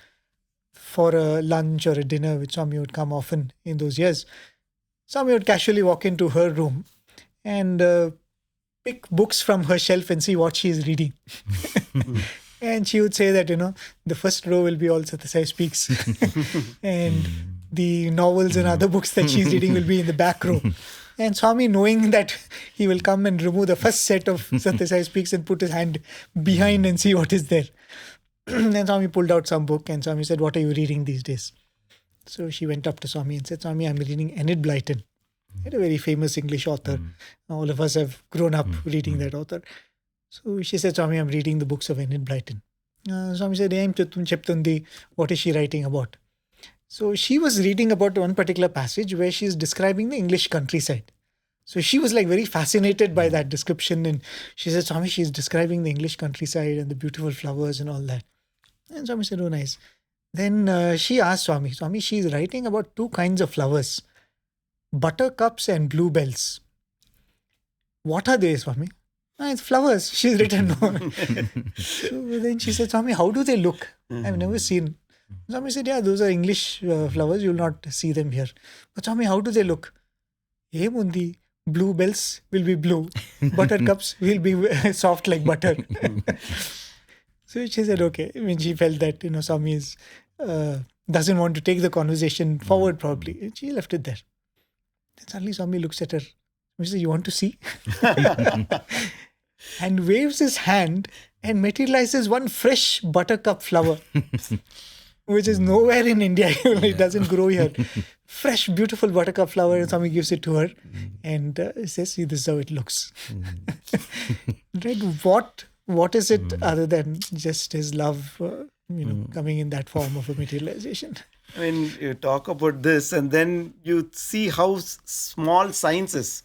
for a lunch or a dinner, which Swami would come often in those years, Swami would casually walk into her room and pick books from her shelf and see what she is reading. And she would say that, the first row will be all Sathya Speaks. And the novels and other books that she's reading will be in the back row. And Swami, knowing that he will come and remove the first set of Sathya Speaks and put his hand behind and see what is there. And Swami pulled out some book and Swami said, "What are you reading these days?" So she went up to Swami and said, "Swami, I'm reading Enid Blyton." A very famous English author. All of us have grown up reading that author. So she said, "Swami, I'm reading the books of Enid Blyton." Swami said, "Em cheptundi, what is she writing about?" So she was reading about one particular passage where she's describing the English countryside. So she was like very fascinated by that description. And she said, "Swami, she's describing the English countryside and the beautiful flowers and all that." And Swami said, "Oh, nice." Then she asked Swami, "Swami, she's writing about two kinds of flowers, buttercups and bluebells. What are they, Swami?" It's flowers. She's written. So then she said, "Swami, how do they look? I've never seen." Swami said, "Yeah, those are English flowers. You'll not see them here. But Swami, how do they look?" "Hey, Mundi, bluebells will be blue. Buttercups will be soft like butter." So she said, okay. I mean, she felt that, Swami is, doesn't want to take the conversation forward probably. And she left it there. Then suddenly Swami looks at her. He says, "You want to see?" And waves his hand and materializes one fresh buttercup flower, which is nowhere in India. It doesn't grow here. Fresh, beautiful buttercup flower. And Swami gives it to her and says, "See, this is how it looks." Right? What is it other than just his love, coming in that form of a materialization? I mean, you talk about this and then you see how small science is.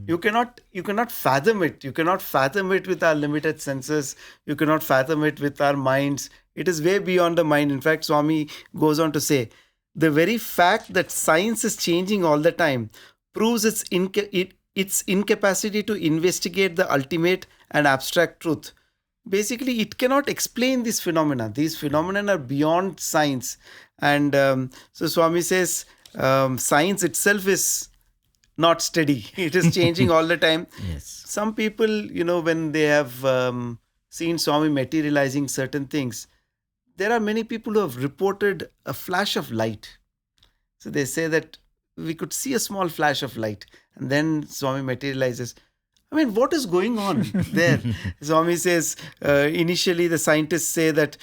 You cannot fathom it. You cannot fathom it with our limited senses. You cannot fathom it with our minds. It is way beyond the mind. In fact, Swami goes on to say, the very fact that science is changing all the time proves its incapacity to investigate the ultimate and abstract truth. Basically, it cannot explain these phenomena. These phenomena are beyond science. And so Swami says, science itself is not steady. It is changing all the time. Yes. Some people, when they have seen Swami materializing certain things, there are many people who have reported a flash of light. So they say that we could see a small flash of light and then Swami materializes. I mean, what is going on there? Swami says, initially the scientists say that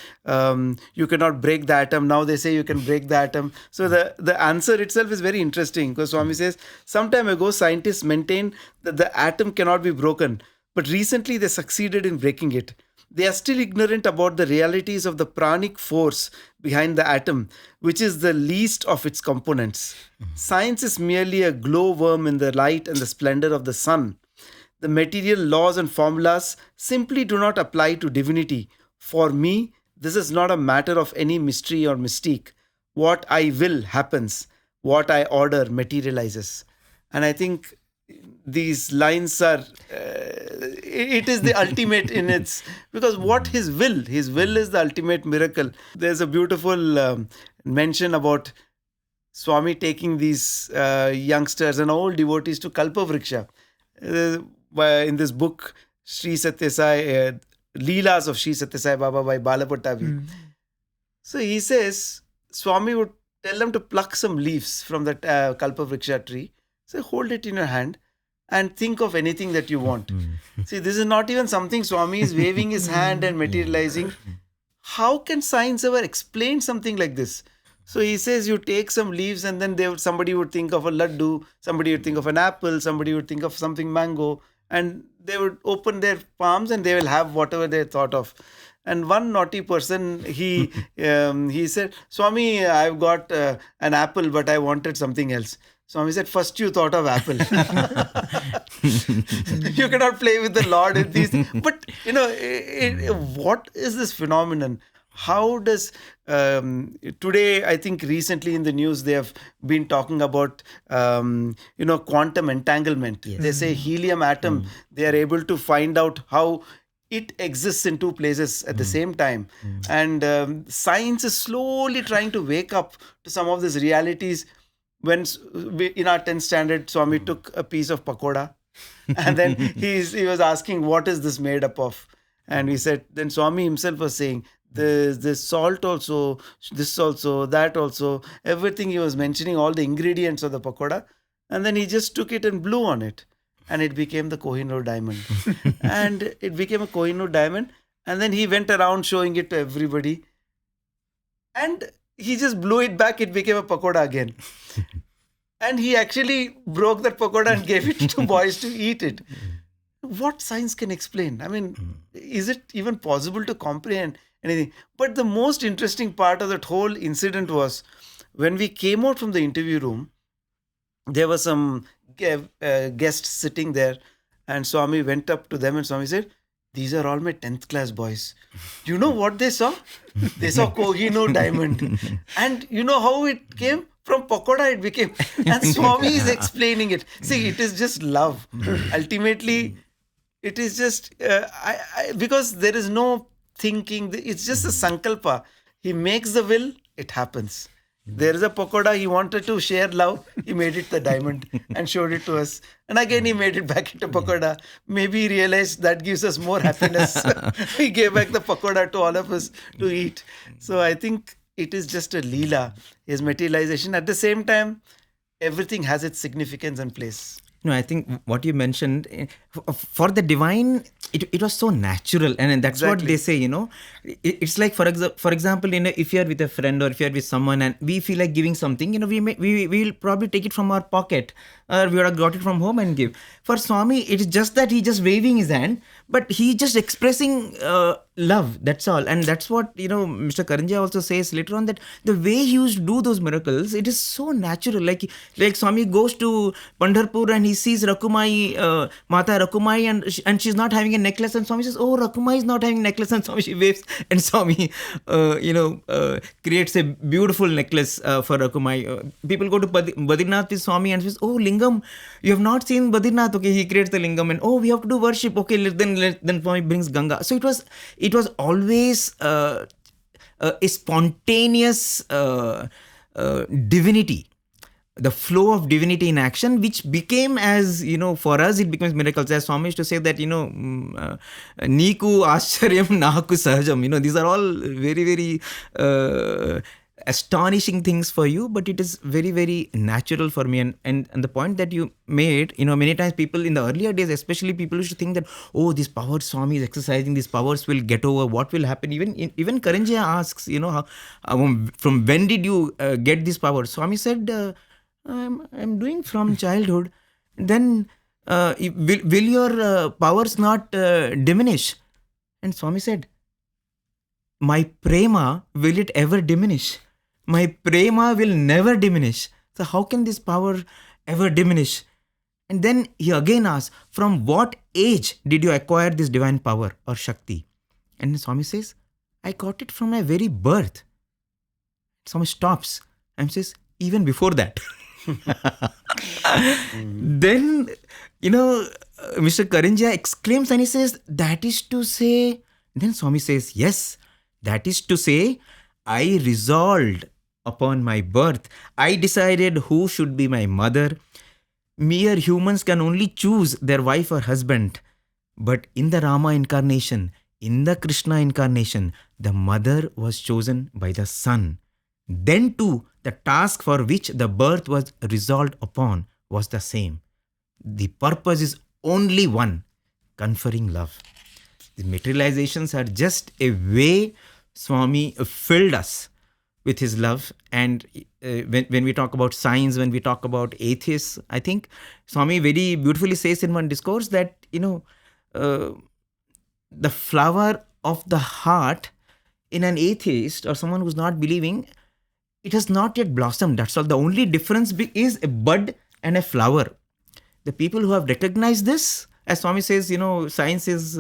you cannot break the atom. Now they say you can break the atom. So the answer itself is very interesting because Swami says, some time ago, scientists maintained that the atom cannot be broken. But recently they succeeded in breaking it. They are still ignorant about the realities of the pranic force behind the atom, which is the least of its components. Science is merely a glowworm in the light and the splendor of the sun. The material laws and formulas simply do not apply to divinity. For me, this is not a matter of any mystery or mystique. What I will happens. What I order materializes. And I think these lines are, it is the ultimate in its, because what his will is the ultimate miracle. There's a beautiful mention about Swami taking these youngsters and old devotees to Kalpavriksha. In this book, Sri Sathya Sai, Leelas of Sri Sathya Sai Baba by Balapattavi. So he says, Swami would tell them to pluck some leaves from that Kalpavriksha tree. So hold it in your hand and think of anything that you want. See, this is not even something Swami is waving his hand and materializing. How can science ever explain something like this? So he says you take some leaves and then somebody would think of a laddu, somebody would think of an apple, somebody would think of something mango, and they would open their palms and they will have whatever they thought of. And one naughty person, he said, Swami, I've got an apple, but I wanted something else. Swami said, first you thought of apple. You cannot play with the Lord in these. But, what is this phenomenon? How does, today, I think recently in the news, they have been talking about, quantum entanglement. Yes. They say helium atom, they are able to find out how it exists in two places at the same time. And science is slowly trying to wake up to some of these realities. When in our 10th standard, Swami took a piece of pakoda and then he was asking, what is this made up of? And we said, then Swami himself was saying, the salt also, this also, that also, everything. He was mentioning all the ingredients of the pakoda, and then he just took it and blew on it, and it became the Kohinoor diamond. And it became a Kohinoor diamond, and then he went around showing it to everybody, and he just blew it back, it became a pakoda again. And he actually broke that pakoda and gave it to boys to eat it. What science can explain? I mean, is it even possible to comprehend anything? But the most interesting part of that whole incident was when we came out from the interview room, there were some guests sitting there, and Swami went up to them and Swami said, these are all my 10th class boys. You know what they saw? They saw Kohinoor diamond. And you know how it came? From pakoda it became. And Swami is explaining it. See, it is just love. Ultimately, it is just, because there is no thinking. It's just a sankalpa. He makes the will, it happens. There is a pakoda, he wanted to share love, he made it the diamond and showed it to us. And again, he made it back into pakoda. Maybe he realized that gives us more happiness. He gave back the pakoda to all of us to eat. So I think it is just a leela, his materialization. At the same time, everything has its significance and place. I think what you mentioned, for the divine, it was so natural, and that's Exactly. what they say. It's like, for example, if you are with a friend or if you are with someone and we feel like giving something, we will probably take it from our pocket, or we would have got it from home and give. For Swami, it is just that he just waving his hand, but he just expressing love. That's all, and that's what Mr. Karanjia also says later on, that the way he used to do those miracles, it is so natural. Like Swami goes to Pandharpur and he sees Rakumai, Mata Rakumai, and she's not having a necklace, and Swami says, oh, Rakumai is not having a necklace, and Swami, she waves, and Swami creates a beautiful necklace for Rakumai. People go to Badrinath with Swami and says, oh, Lingam, you have not seen Badrinath. Okay, he creates the Lingam, and oh, we have to do worship. Okay, then Swami brings Ganga. So it was always a spontaneous divinity, the flow of divinity in action, which became, as for us, it becomes miracles. As Swami used to say that, Niku Ascharyam Naku Sahajam. These are all very, very astonishing things for you, but it is very, very natural for me. And the point that you made, many times people in the earlier days, especially, people used to think that, oh, this power Swami is exercising, these powers will get over, what will happen? Even Karanjia asks, how, from when did you get this power? Swami said, I'm doing from childhood. Then will your powers not diminish? And Swami said, my Prema, will it ever diminish? My Prema will never diminish. So how can this power ever diminish? And then he again asks, from what age did you acquire this divine power or Shakti? And Swami says, I got it from my very birth. Swami stops and says, even before that. Then, Mr. Karanjia exclaims and he says, that is to say, then Swami says, yes, that is to say, I resolved upon my birth. I decided who should be my mother. Mere humans can only choose their wife or husband. But in the Rama incarnation, in the Krishna incarnation, the mother was chosen by the son. Then too, the task for which the birth was resolved upon was the same. The purpose is only one, conferring love. The materializations are just a way Swami filled us with his love. And when we talk about science, when we talk about atheists, I think Swami very beautifully says in one discourse that, the flower of the heart in an atheist or someone who's not believing, it has not yet blossomed. That's all. The only difference is a bud and a flower. The people who have recognized this, as Swami says, science is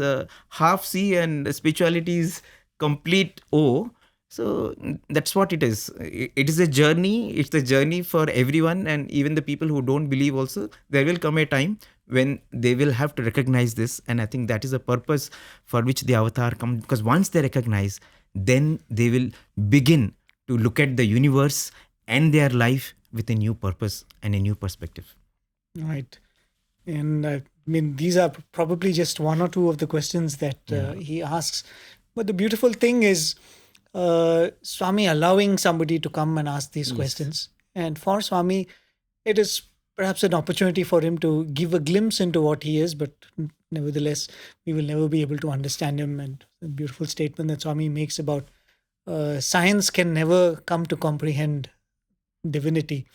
half C and spirituality is complete O. So that's what it is. It is a journey. It's a journey for everyone, and even the people who don't believe also. There will come a time when they will have to recognize this, and I think that is the purpose for which the avatar comes. Because once they recognize, then they will begin to look at the universe and their life with a new purpose and a new perspective. Right. And I mean, these are probably just one or two of the questions that he asks. But the beautiful thing is Swami allowing somebody to come and ask these questions. And for Swami, it is perhaps an opportunity for him to give a glimpse into what he is, but nevertheless, we will never be able to understand him. And the beautiful statement that Swami makes about science can never come to comprehend divinity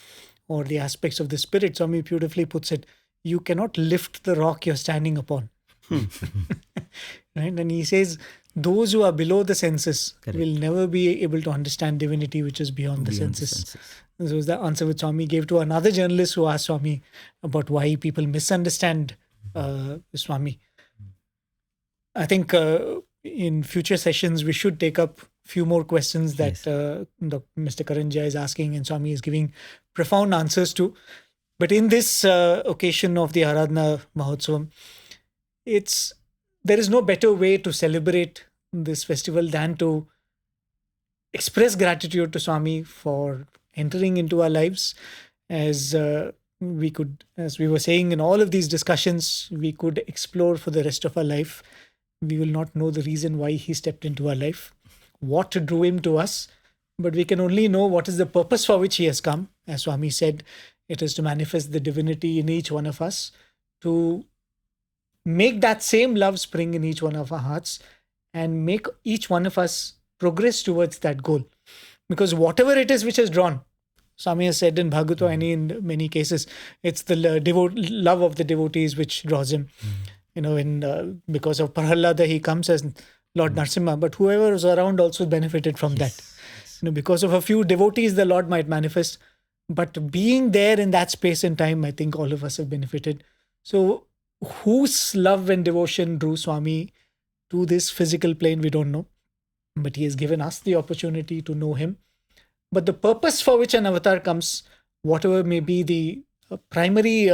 or the aspects of the spirit. Swami beautifully puts it, you cannot lift the rock you're standing upon. Right? And he says, those who are below the senses will never be able to understand divinity which is beyond the senses. This was the answer which Swami gave to another journalist who asked Swami about why people misunderstand Swami. I think in future sessions we should take up few more questions that Mr. Karanjaya is asking and Swami is giving profound answers to. But in this occasion of the Aradhana Mahotsavam, there is no better way to celebrate this festival than to express gratitude to Swami for entering into our lives. As we were saying in all of these discussions, we could explore for the rest of our life. We will not know the reason why he stepped into our life, what drew him to us, but we can only know what is the purpose for which he has come. As Swami said, it is to manifest the divinity in each one of us, to make that same love spring in each one of our hearts and make each one of us progress towards that goal. Because whatever it is which has drawn, Swami has said in Bhagavata and in many cases, it's the love of the devotees which draws him. Because of Prahalada, he comes as Lord Narasimha, but whoever was around also benefited from that. Because of a few devotees, the Lord might manifest, but being there in that space and time, I think all of us have benefited. So whose love and devotion drew Swami to this physical plane, we don't know. But he has given us the opportunity to know him. But the purpose for which an avatar comes, whatever may be the primary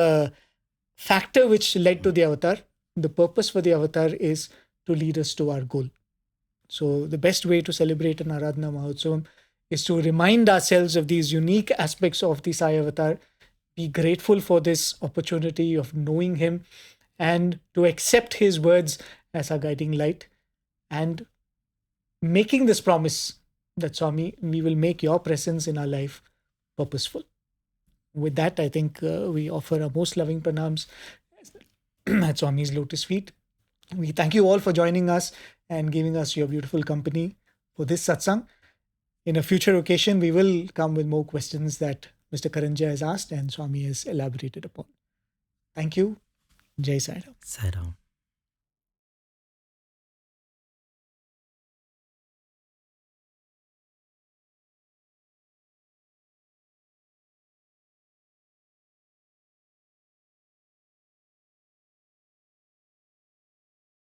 factor which led to the avatar, the purpose for the avatar is to lead us to our goal. So the best way to celebrate an Aradhana Mahotsavam is to remind ourselves of these unique aspects of the Sai avatar, be grateful for this opportunity of knowing him, and to accept his words as our guiding light, and making this promise that Swami, we will make your presence in our life purposeful. With that, I think we offer our most loving pranams at Swami's lotus feet. We thank you all for joining us and giving us your beautiful company for this satsang. In a future occasion, we will come with more questions that Mr. Karanjaya has asked and Swami has elaborated upon. Thank you. Jai Sai Ram. Sai Ram.